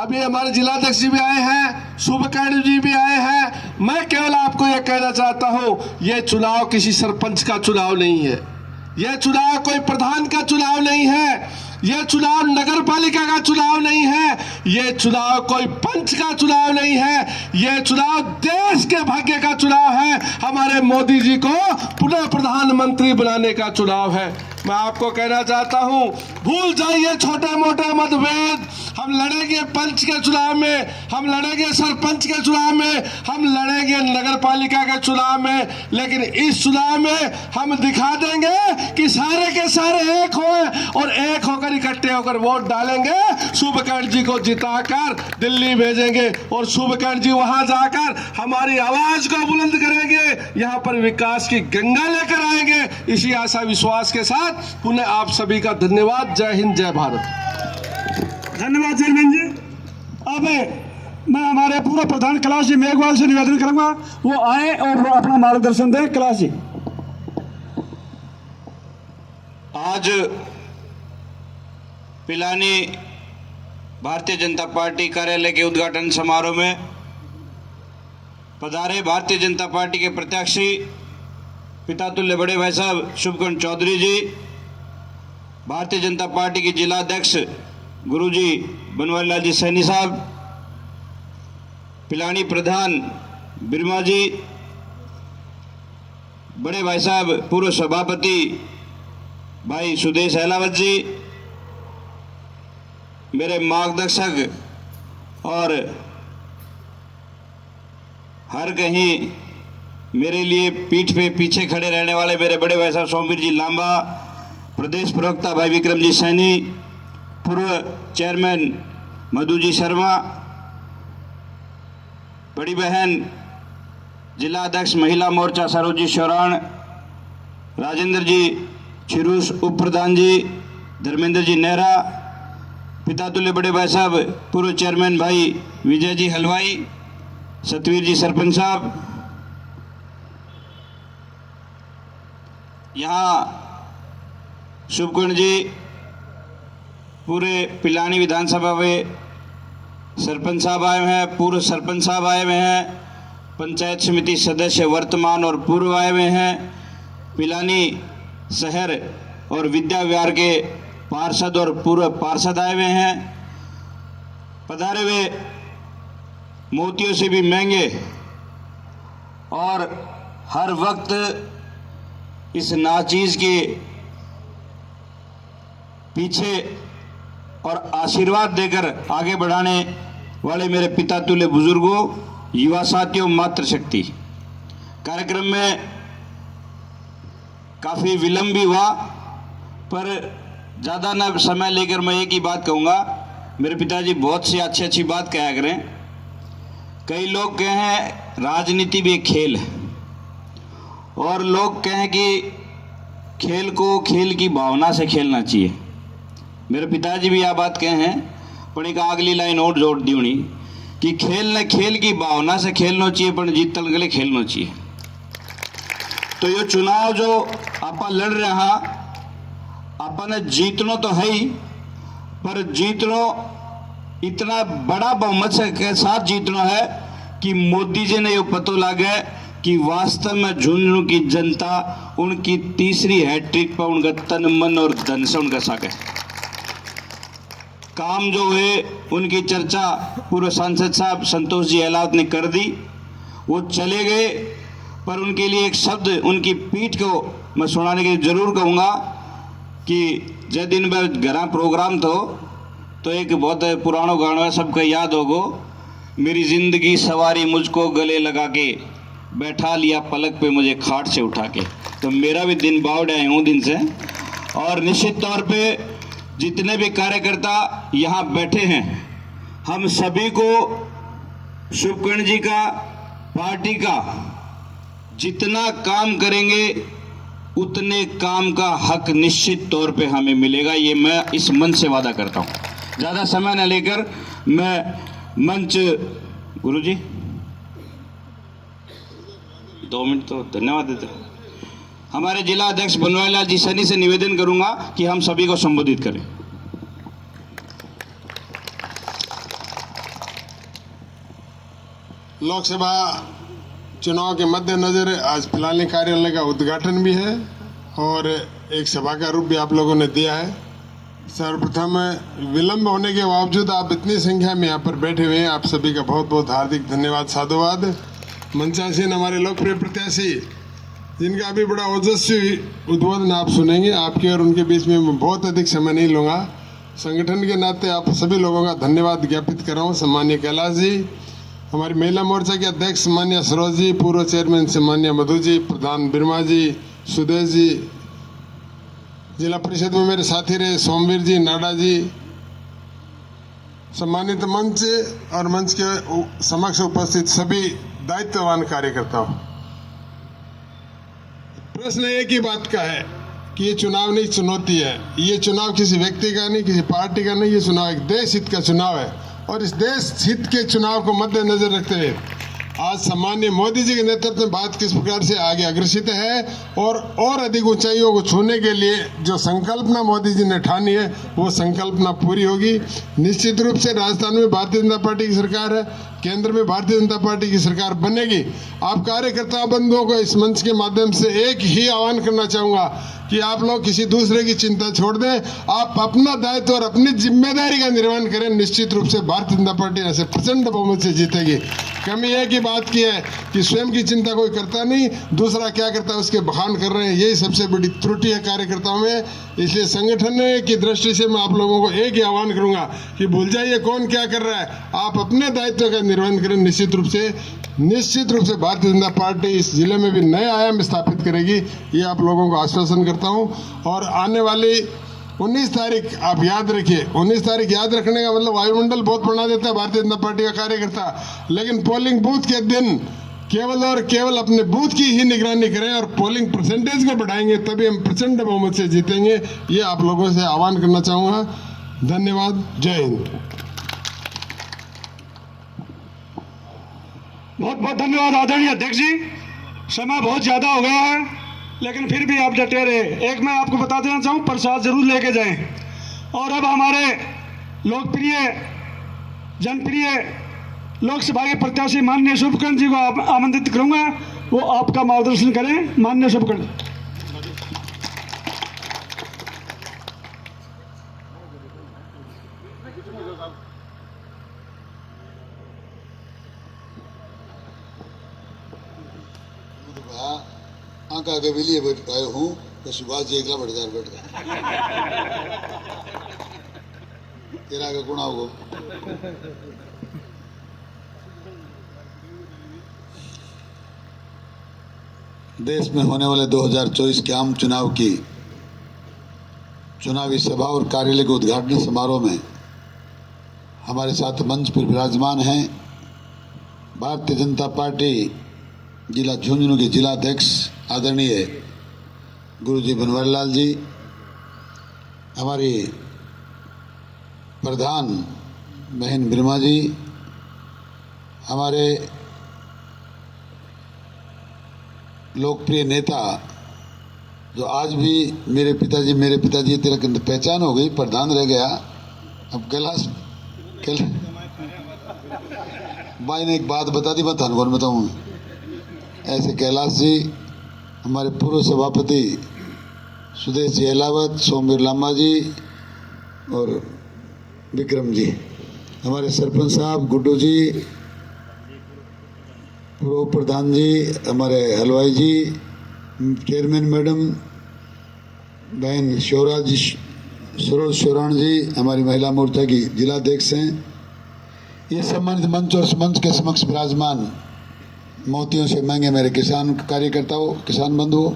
अभी हमारे जिलाध्यक्ष जी भी आए हैं, शुभकांत जी भी आए हैं। मैं केवल आपको यह कहना चाहता हूं, यह चुनाव किसी सरपंच का चुनाव नहीं है, यह चुनाव कोई प्रधान का चुनाव नहीं है, यह चुनाव नगर पालिका का चुनाव नहीं है, यह चुनाव कोई पंच का चुनाव नहीं है, यह चुनाव देश के भाग्य का चुनाव है। हमारे मोदी जी को पुनः प्रधानमंत्री बनाने का चुनाव है। मैं आपको कहना चाहता हूं, भूल जाइए छोटे मोटे मतभेद। हम लड़ेंगे पंच के चुनाव में, हम लड़ेंगे सरपंच के चुनाव में, हम लड़ेंगे नगर पालिका के चुनाव में, लेकिन इस चुनाव में हम दिखा देंगे कि सारे के सारे एक हो और एक होकर इकट्ठे होकर वोट डालेंगे। शुभकांत जी को जिताकर दिल्ली भेजेंगे और शुभकांत जी वहां जाकर हमारी आवाज को बुलंद करेंगे, यहां पर विकास की गंगा लेकर आएंगे। इसी आशा विश्वास के साथ पुनः आप सभी का धन्यवाद। जय हिंद, जय भारत। धन्यवाद चेयरमैन जी। अब मैं हमारे पूर्व प्रधान कैलाश जी मेघवाल से निवेदन करूंगा वो आए और वो अपना मार्गदर्शन दें। कैलाश जी। आज पिलानी भारतीय जनता पार्टी कार्यालय के उद्घाटन समारोह में पधारे भारतीय जनता पार्टी के प्रत्याशी पिता तुल्य बड़े भाई साहब शुभकांत चौधरी जी, भारतीय जनता पार्टी के जिला अध्यक्ष गुरुजी बनवारी लाल जी सैनी साहब, पिलानी प्रधान बिरमा जी, बड़े भाई साहब पूर्व सभापति भाई सुदेश अहलावत जी, मेरे मार्गदर्शक और हर कहीं मेरे लिए पीठ पे पीछे खड़े रहने वाले मेरे बड़े भाई साहब सोमवीर जी लांबा, प्रदेश प्रवक्ता भाई विक्रम जी सैनी, पूर्व चेयरमैन मधु जी शर्मा, बड़ी बहन जिला अध्यक्ष महिला मोर्चा सरोजी शौरान, राजेंद्र जी छिरूस उप प्रधान जी, धर्मेंद्र जी नेहरा, पिता तुल्य बड़े भाई साहब पूर्व चेयरमैन भाई विजय जी हलवाई, सतवीर जी सरपंच साहब, यहाँ शुभकर्ण जी पूरे पिलानी विधानसभा में सरपंच साहब आए हैं, पूर्व सरपंच साहब आए हुए हैं, पंचायत समिति सदस्य वर्तमान और पूर्व आए हुए हैं, पिलानी शहर और विद्या विहार के पार्षद और पूर्व पार्षद आए हुए हैं, पधारे हुए मोतियों से भी महंगे और हर वक्त इस नाचीज के पीछे और आशीर्वाद देकर आगे बढ़ाने वाले मेरे पिता तुल्य बुजुर्गों, युवा साथियों, मातृशक्ति। कार्यक्रम में काफ़ी विलंब भी हुआ, पर ज़्यादा न समय लेकर मैं एक ही बात कहूँगा। मेरे पिताजी बहुत सी अच्छी बात कहा करें। कई लोग कहें राजनीति भी एक खेल है, और लोग कहें कि खेल को खेल की भावना से खेलना चाहिए। मेरे पिताजी भी यह बात कहे हैं, पर एक अगली लाइन और जोड़ दी होनी कि खेल न खेल की भावना से खेलना चाहिए, पर जीतने के लिए खेलना चाहिए। तो ये चुनाव जो आप लड़ रहे हैं, अपन जीतना तो है ही, पर जीतना इतना बड़ा बहुमत के साथ जीतना है कि मोदी जी ने ये पता लगे कि वास्तव में झुंझुनू की जनता उनकी तीसरी हैट्रिक पर उनका तन मन और धन से उनका साथ है। काम जो है उनकी चर्चा पूर्व सांसद साहब संतोष जी अहलावत ने कर दी, वो चले गए, पर उनके लिए एक शब्द उनकी पीठ को मैं सुनाने के लिए जरूर कहूँगा कि जब दिन भर घरा प्रोग्राम तो एक बहुत पुराना गाना है, सबको याद होगो, मेरी जिंदगी सवारी मुझको गले लगा के, बैठा लिया पलक पे मुझे खाट से उठा के। तो मेरा भी दिन बावड़ आए हूँ दिन से, और निश्चित तौर पे जितने भी कार्यकर्ता यहाँ बैठे हैं, हम सभी को शुभकर्ण जी का, पार्टी का जितना काम करेंगे उतने काम का हक निश्चित तौर पे हमें मिलेगा, ये मैं इस मन से वादा करता हूँ। ज़्यादा समय न लेकर मैं मंच, गुरुजी 2 मिनट तो धन्यवाद देते हैं, हमारे जिला अध्यक्ष बनवारी लाल जी सैनी से निवेदन करूंगा कि हम सभी को संबोधित करें। लोकसभा चुनाव के मद्देनजर आज पिलानी कार्यालय का उद्घाटन भी है और एक सभा का रूप भी आप लोगों ने दिया है। सर्वप्रथम विलंब होने के बावजूद आप इतनी संख्या में यहाँ पर बैठे हुए हैं, आप सभी का बहुत बहुत हार्दिक धन्यवाद, साधुवाद। मंचासीन हमारे लोकप्रिय प्रत्याशी जिनका अभी बड़ा ओजस्वी उद्बोधन आप सुनेंगे, आपके और उनके बीच में मैं बहुत अधिक समय नहीं लूँगा। संगठन के नाते आप सभी लोगों का धन्यवाद ज्ञापित कर रहा हूँ। सम्मानीय कैलाश जी, हमारी महिला मोर्चा के अध्यक्ष मान्य सरोज जी, पूर्व चेयरमैन सम्मान्य मधु जी, प्रधान बिरमा जी, सुदेश जी, जिला परिषद में मेरे साथी रहे सोमवीर जी, नाडा जी, सम्मानित मंच और मंच के समक्ष उपस्थित सभी दायित्ववान कार्यकर्ताओं, प्रश्न एक ही बात का है कि ये चुनाव नहीं, चुनौती है। ये चुनाव किसी व्यक्ति का नहीं, किसी पार्टी का नहीं, ये चुनाव एक देश हित का चुनाव है, और इस देश हित के चुनाव को मद्देनजर रखते हुए आज सम्मान्य मोदी जी के नेतृत्व में भारत किस प्रकार से आगे अग्रसित है और अधिक ऊंचाइयों को छूने के लिए जो संकल्पना मोदी जी ने ठानी है वो संकल्पना पूरी होगी। निश्चित रूप से राजस्थान में भारतीय जनता पार्टी की सरकार है, केंद्र में भारतीय जनता पार्टी की सरकार बनेगी। आप कार्यकर्ता बंधुओं को इस मंच के माध्यम से एक ही आह्वान करना चाहूंगा कि आप लोग किसी दूसरे की चिंता छोड़ दें, आप अपना दायित्व और अपनी जिम्मेदारी का निर्वहन करें। निश्चित रूप से भारतीय जनता पार्टी ऐसे प्रचंड बहुमत से जीतेगी। कमी एक ही बात की है कि स्वयं की चिंता कोई करता नहीं, दूसरा क्या करता है उसके बखान कर रहे हैं, यही सबसे बड़ी त्रुटि है कार्यकर्ताओं में। इसलिए संगठन की दृष्टि से मैं आप लोगों को एक ही आह्वान करूंगा कि भूल जाइए कौन क्या कर रहा है, आप अपने दायित्व का निर्वहन करें। निश्चित रूप से निश्चित रूप से भारतीय जनता पार्टी इस जिले में भी नए आयाम स्थापित करेगी, ये आप लोगों को आश्वासन करता हूं। और आने वाली 19 तारीख आप याद रखिए, 19 तारीख याद रखने का मतलब वायुमंडल बहुत बना देता है भारतीय जनता पार्टी का कार्यकर्ता, लेकिन पोलिंग बूथ के दिन केवल और केवल अपने बूथ की ही निगरानी करें और पोलिंग परसेंटेज को बढ़ाएंगे, तभी हम प्रचंड बहुमत से जीतेंगे। ये आप लोगों से आह्वान करना चाहूंगा। धन्यवाद। जय हिंद। बहुत बहुत धन्यवाद आदरणीय अध्यक्ष जी। समय बहुत ज़्यादा हो गया है, लेकिन फिर भी आप डटे रहे। एक मैं आपको बता देना चाहूँ, प्रसाद जरूर लेके जाएं। और अब हमारे लोकप्रिय जनप्रिय लोकसभा के प्रत्याशी माननीय शुभकर्ण जी को आमंत्रित करूंगा, वो आपका मार्गदर्शन करें। माननीय शुभकर्ण। आंका के लिए बैठ आए हूँ तो सुभाष जी एकला बैठ गए तेरा का गुणा हो। देश में होने वाले 2024 के आम चुनाव की चुनावी सभा और कार्यालय के उद्घाटन समारोह में हमारे साथ मंच पर विराजमान हैं भारतीय जनता पार्टी जिला झुंझुनू के जिलाध्यक्ष आदरणीय गुरुजी बनवारी लाल जी, हमारी प्रधान बहन बिरमा जी, हमारे लोकप्रिय नेता जो आज भी मेरे पिताजी तेरा पहचान हो गई, प्रधान रह गया। अब कैलाश भाई ने एक बात बता दी, मैं थानगोन बताऊँ। ऐसे कैलाश जी, हमारे पूर्व सभापति सुदेश जी अहलावत, सोमवीर लांबा जी और विक्रम जी, हमारे सरपंच साहब गुड्डू जी, पूर्व प्रधान जी, हमारे हलवाई जी, चेयरमैन मैडम बहन सरोज शोराण जी, हमारी महिला मोर्चा की जिलाध्यक्ष हैं। ये सम्मानित मंच और मंच के समक्ष विराजमान मोतियों से महंगे मेरे किसान कार्यकर्ताओं, किसान बंधुओं,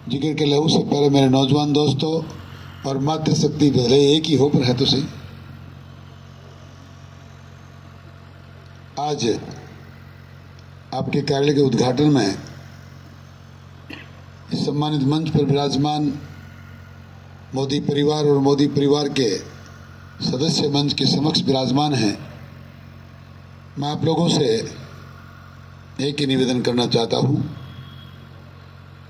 जिगर के लहू से पहले मेरे नौजवान दोस्तों और मातृशक्ति भले एक ही हो पर है तो सही। आज आपके कार्यालय के उद्घाटन में इस सम्मानित मंच पर विराजमान मोदी परिवार और मोदी परिवार के सदस्य मंच के समक्ष विराजमान हैं। मैं आप लोगों से एक ही निवेदन करना चाहता हूं,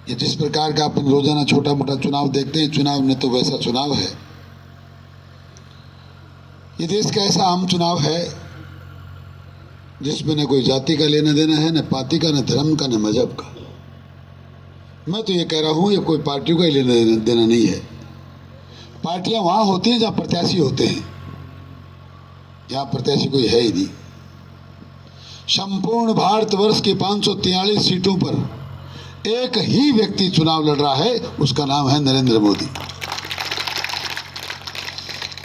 ये जिस प्रकार का अपन रोजाना छोटा मोटा चुनाव देखते हैं, चुनाव ने तो वैसा चुनाव है। ये देश का ऐसा आम चुनाव है जिसमें न कोई जाति का लेना देना है, न पार्टी का, न धर्म का, न मजहब का। मैं तो ये कह रहा हूं, ये कोई पार्टियों का ही लेना देना नहीं है। पार्टियां वहां होती हैं जहां प्रत्याशी होते हैं, यहां प्रत्याशी कोई है ही नहीं। संपूर्ण भारतवर्ष की 543 सीटों पर एक ही व्यक्ति चुनाव लड़ रहा है, उसका नाम है नरेंद्र मोदी।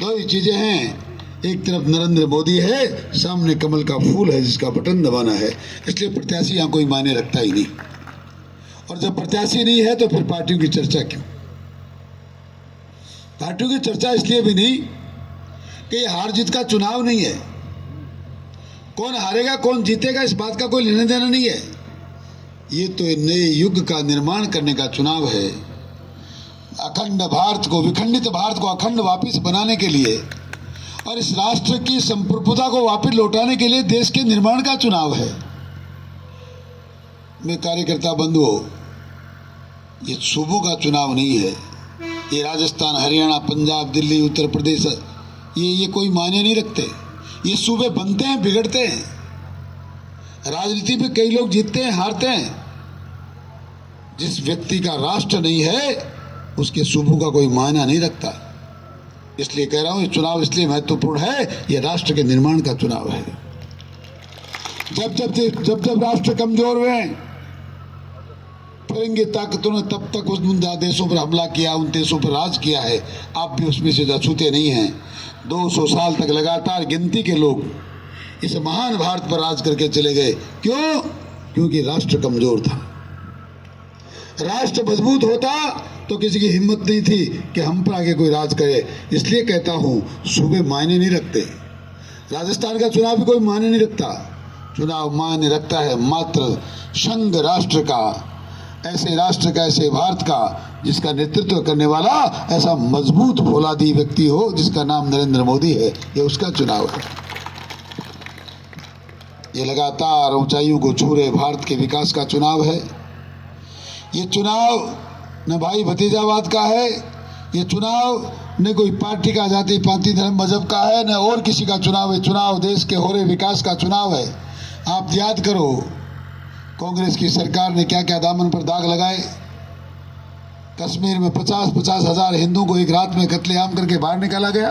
दो ही चीजें हैं, एक तरफ नरेंद्र मोदी है, सामने कमल का फूल है जिसका बटन दबाना है। इसलिए प्रत्याशी यहां कोई मायने रखता ही नहीं। और जब प्रत्याशी नहीं है तो फिर पार्टियों की चर्चा क्यों? पार्टियों की चर्चा इसलिए भी नहीं कि ये हार जीत का चुनाव नहीं है। कौन हारेगा कौन जीतेगा इस बात का कोई लेना देना नहीं है। ये तो नए युग का निर्माण करने का चुनाव है। अखंड भारत को, विखंडित भारत को अखंड वापस बनाने के लिए और इस राष्ट्र की संप्रभुता को वापस लौटाने के लिए देश के निर्माण का चुनाव है। मैं कार्यकर्ता बंधुओं, ये सूबों का चुनाव नहीं है। ये राजस्थान, हरियाणा, पंजाब, दिल्ली, उत्तर प्रदेश, ये कोई मायने नहीं रखते। ये सूबे बनते हैं, बिगड़ते हैं। राजनीति में कई लोग जीतते हैं, हारते हैं। जिस व्यक्ति का राष्ट्र नहीं है उसके सूबों का कोई मायना नहीं रखता। इसलिए कह रहा हूं, ये चुनाव इसलिए महत्वपूर्ण है, ये राष्ट्र के निर्माण का चुनाव है। जब राष्ट्र कमजोर हुए, फिरंगी ताकतों ने तब तक उन देशों पर हमला किया, उन देशों पर राज किया है। आप भी उसमें से अछूते नहीं हैं। 200 साल तक लगातार गिनती के लोग इस महान भारत पर राज करके चले गए। क्यों? क्योंकि राष्ट्र कमजोर था। राष्ट्र मजबूत होता तो किसी की हिम्मत नहीं थी कि हम पर आगे कोई राज करे। इसलिए कहता हूं, सूबे मायने नहीं रखते। राजस्थान का चुनाव भी कोई मायने नहीं रखता। चुनाव मायने रखता है मात्र संघ राष्ट्र का, ऐसे राष्ट्र का, ऐसे भारत का जिसका नेतृत्व करने वाला ऐसा मजबूत फौलादी व्यक्ति हो जिसका नाम नरेंद्र मोदी है। ये उसका चुनाव है। ये लगातार ऊंचाइयों को छू रहे भारत के विकास का चुनाव है। ये चुनाव न भाई भतीजावाद का है, ये चुनाव न कोई पार्टी का, जाति पाति धर्म मजहब का है, न और किसी का चुनाव है। चुनाव देश के हो रहे विकास का चुनाव है। आप याद करो, कांग्रेस की सरकार ने क्या क्या दामन पर दाग लगाए। कश्मीर में 50-50 हजार हिंदुओं को एक रात में कत्लेआम करके बाहर निकाला गया।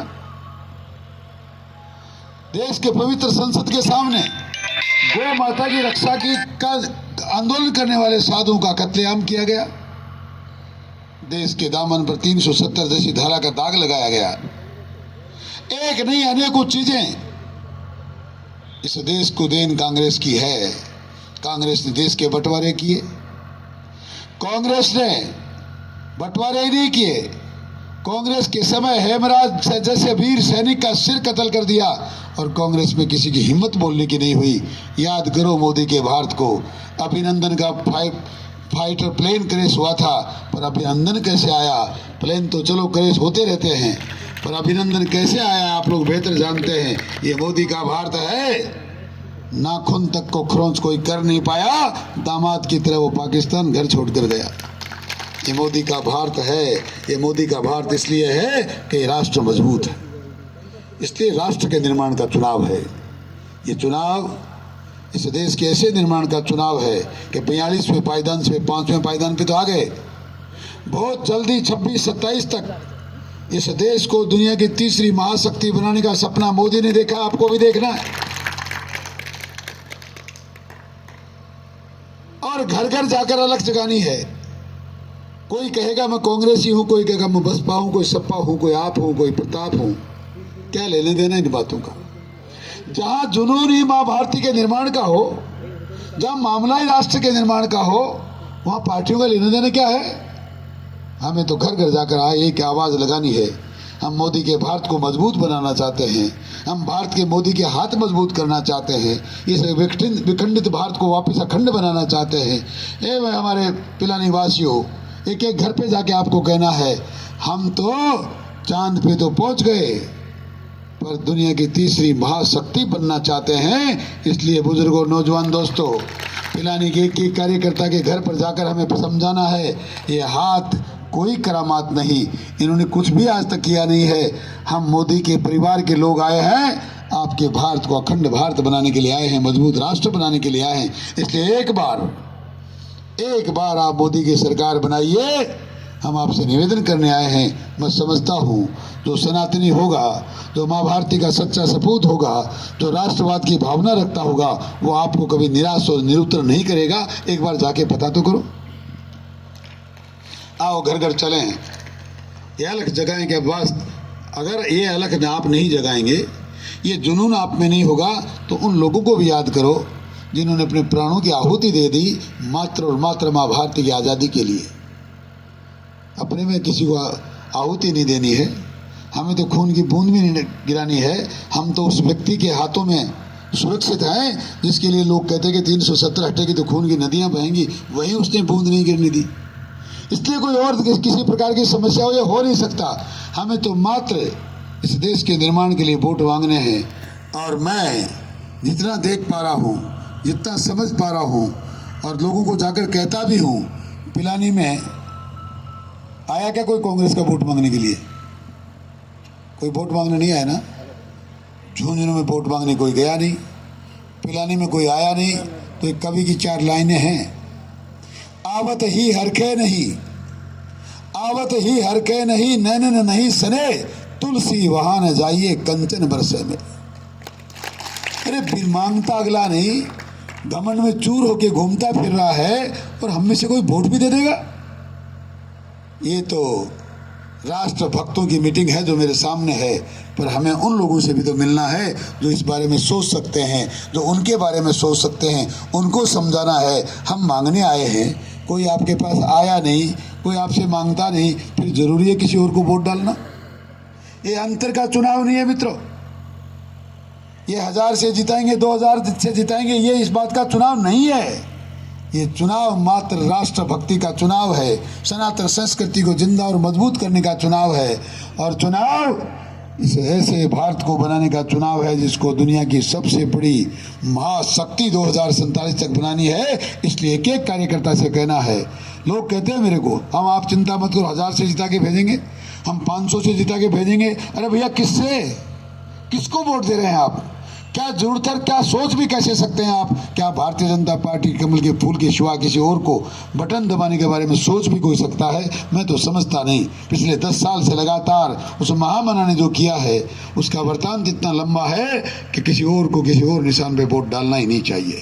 देश के पवित्र संसद के सामने गौ माता की रक्षा की का आंदोलन करने वाले साधुओं का कत्लेआम किया गया। देश के दामन पर 370 जैसी धारा का दाग लगाया गया। एक नहीं, अनेकों चीजें इस देश को देन कांग्रेस की है। कांग्रेस ने देश के बंटवारे किए। कांग्रेस ने बंटवारे ही नहीं किए। कांग्रेस के समय हेमराज जैसे वीर सैनिक का सिर कत्ल कर दिया और कांग्रेस में किसी की हिम्मत बोलने की नहीं हुई। याद करो मोदी के भारत को। अभिनंदन का फाइटर प्लेन क्रैश हुआ था, पर अभिनंदन कैसे आया? प्लेन तो चलो क्रैश होते रहते हैं, पर अभिनंदन कैसे आया आप लोग बेहतर जानते हैं। ये मोदी का भारत है। नाखून तक को खरोंच कोई कर नहीं पाया, दामाद की तरह वो पाकिस्तान घर छोड़कर गया। ये मोदी का भारत है। ये मोदी का भारत इसलिए है कि राष्ट्र मजबूत है, इसलिए राष्ट्र के निर्माण का चुनाव है। ये चुनाव इस देश के ऐसे निर्माण का चुनाव है कि 42वें पायदान से 5वें पायदान पे तो आ गए। बहुत जल्दी 26-27 तक इस देश को दुनिया की तीसरी महाशक्ति बनाने का सपना मोदी ने देखा, आपको भी देखना है। और घर घर जाकर अलग जगानी है। कोई कहेगा मैं कांग्रेसी हूं, कोई कहेगा मैं बसपा हूं, कोई सपा हूं, कोई आप हूं, कोई प्रताप हूं। क्या लेने देना इन बातों का? जहां जुनून ही मां भारती के निर्माण का हो, जहां मामला ही राष्ट्र के निर्माण का हो, वहां पार्टियों का लेने देना क्या है? हमें तो घर घर जाकर आए एक आवाज लगानी है। हम मोदी के भारत को मजबूत बनाना चाहते हैं। हम भारत के मोदी के हाथ मजबूत करना चाहते हैं। इस विखंडित भारत को वापस अखंड बनाना चाहते हैं। हमारे पिलानी वासियों, एक एक घर पे जाके आपको कहना है, हम तो चांद पे तो पहुंच गए, पर दुनिया की तीसरी महाशक्ति बनना चाहते हैं। इसलिए बुजुर्गों, नौजवान दोस्तों, पिलानी के एक कार्यकर्ता के घर पर जाकर हमें समझाना है, ये हाथ कोई करामात नहीं, इन्होंने कुछ भी आज तक किया नहीं है। हम मोदी के परिवार के लोग आए हैं, आपके भारत को अखंड भारत बनाने के लिए आए हैं, मजबूत राष्ट्र बनाने के लिए आए हैं। इसलिए एक बार आप मोदी की सरकार बनाइए। हम आपसे निवेदन करने आए हैं। मैं समझता हूँ जो सनातनी होगा, जो माँ भारती का सच्चा सपूत होगा, जो राष्ट्रवाद की भावना रखता होगा, वो आपको कभी निराश और निरुत्तर नहीं करेगा। एक बार जाके पता तो करो। आओ घर घर चलें, ये अलख जगाएं के बाद, अगर ये अलख आप नहीं जगाएंगे, ये जुनून आप में नहीं होगा, तो उन लोगों को भी याद करो जिन्होंने अपने प्राणों की आहुति दे दी मात्र और मात्र माँ भारती की आज़ादी के लिए। अपने में किसी को आहुति नहीं देनी है, हमें तो खून की बूंद भी नहीं गिरानी है। हम तो उस व्यक्ति के हाथों में सुरक्षित हैं जिसके लिए लोग कहते हैं कि 370 हटेगी तो खून की नदियाँ बहेंगी, वहीं उसने बूंद नहीं गिरने दी। इसलिए कोई और किसी प्रकार की समस्या हो नहीं सकता। हमें तो मात्र इस देश के निर्माण के लिए वोट मांगने हैं। और मैं जितना देख पा रहा हूँ, जितना समझ पा रहा हूँ, और लोगों को जाकर कहता भी हूँ, पिलानी में आया क्या कोई कांग्रेस का वोट मांगने के लिए? कोई वोट मांगने नहीं आया ना। झुंझुनू में वोट मांगने कोई गया नहीं, पिलानी में कोई आया नहीं। तो एक कवि की 4 लाइनें हैं, आवत ही हरखे नहीं, आवत ही हरखे नहीं, नैनन नहीं सने, तुलसी वहां न जाइए कंचन बरसे में। अरे मांगता अगला नहीं, घमंड में चूर होके घूमता फिर रहा है और हम में से कोई वोट भी दे देगा। ये तो राष्ट्र भक्तों की मीटिंग है जो मेरे सामने है, पर हमें उन लोगों से भी तो मिलना है जो इस बारे में सोच सकते हैं, जो उनके बारे में सोच सकते हैं, उनको समझाना है। हम मांगने आए हैं, कोई आपके पास आया नहीं, कोई आपसे मांगता नहीं, फिर जरूरी है किसी और को वोट डालना? ये अंतर का चुनाव नहीं है मित्रों। ये 1000 से जिताएंगे, 2000 से जिताएंगे, ये इस बात का चुनाव नहीं है। ये चुनाव मात्र राष्ट्रभक्ति का चुनाव है, सनातन संस्कृति को जिंदा और मजबूत करने का चुनाव है, और चुनाव इस ऐसे भारत को बनाने का चुनाव है जिसको दुनिया की सबसे बड़ी महाशक्ति 2047 तक बनानी है। इसलिए एक एक कार्यकर्ता से कहना है, लोग कहते हैं मेरे को, हम आप चिंता मत करो, 1000 से जिता के भेजेंगे, हम 500 से जिता के भेजेंगे। अरे भैया, किससे, किसको वोट दे रहे हैं आप? क्या जरूरत है? क्या सोच भी कैसे सकते हैं आप? क्या भारतीय जनता पार्टी कमल के फूल के सिवा किसी और को बटन दबाने के बारे में सोच भी कोई सकता है? मैं तो समझता नहीं। पिछले 10 साल से लगातार उस महामना ने जो किया है उसका वृतांत इतना लंबा है कि किसी और को किसी और निशान पे वोट डालना ही नहीं चाहिए।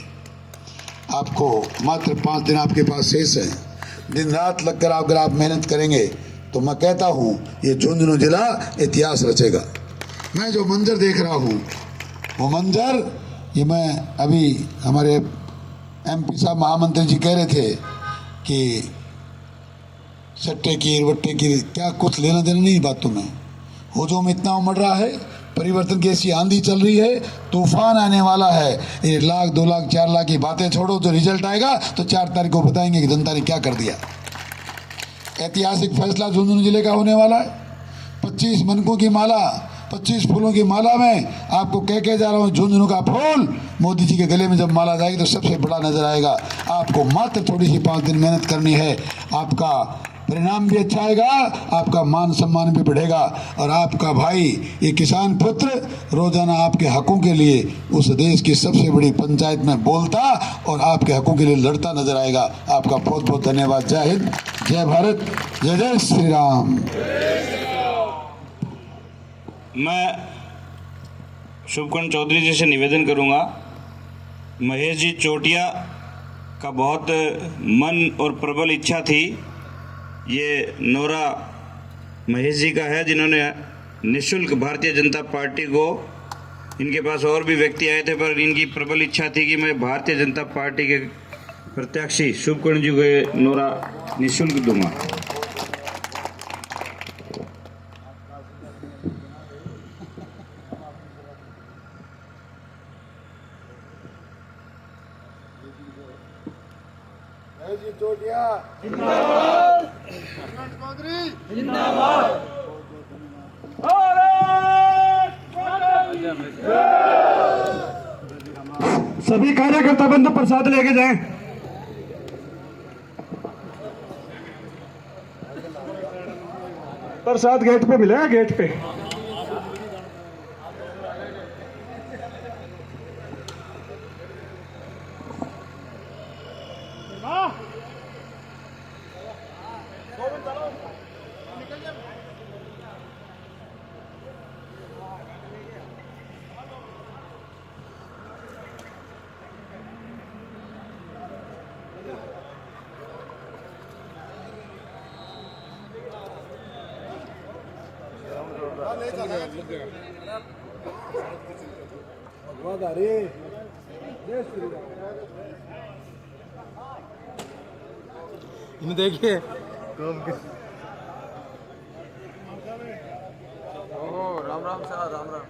आपको मात्र 5 दिन आपके पास शेष है। दिन रात लगकर अगर आप मेहनत करेंगे तो मैं कहता हूँ ये झुंझुनू जिला इतिहास रचेगा। मैं जो मंजर देख रहा हूँ वो मंजर, ये मैं अभी हमारे MP साहब महामंत्री जी कह रहे थे कि सट्टे की वट्टे की क्या कुछ लेना देना नहीं बातों में। होजों में इतना उमड़ रहा है, परिवर्तन की ऐसी आंधी चल रही है, तूफान आने वाला है। 1 लाख 2 लाख 4 लाख की बातें छोड़ो, जो रिजल्ट आएगा तो 4 तारीख को बताएंगे कि जनता ने क्या कर दिया। ऐतिहासिक फैसला झुंझुनू जिले का होने वाला है। 25 मनकों की माला, 25 फूलों की माला में आपको कह जा रहा हूँ, झुंझुनू का फूल मोदी जी के गले में जब माला जाएगी तो सबसे बड़ा नजर आएगा। आपको मात्र थोड़ी सी 5 दिन मेहनत करनी है, आपका परिणाम भी अच्छा आएगा, आपका मान सम्मान भी बढ़ेगा, और आपका भाई ये किसान पुत्र रोजाना आपके हकों के लिए उस देश की सबसे बड़ी पंचायत में बोलता और आपके हकों के लिए लड़ता नजर आएगा। आपका बहुत बहुत धन्यवाद। जय हिंद, जय भारत, जय जय श्री राम। मैं शुभकर्ण चौधरी जी से निवेदन करूंगा, महेश जी चोटिया का बहुत मन और प्रबल इच्छा थी, ये नोरा महेश जी का है जिन्होंने निःशुल्क भारतीय जनता पार्टी को, इनके पास और भी व्यक्ति आए थे पर इनकी प्रबल इच्छा थी कि मैं भारतीय जनता पार्टी के प्रत्याशी शुभकर्ण जी को ये नोरा निःशुल्क दूंगा। सभी कार्यकर्ता बंधु प्रसाद लेके जाएं। प्रसाद गेट पे मिलेगा, गेट पे। इन्हें देखिए राम राम सर, राम राम।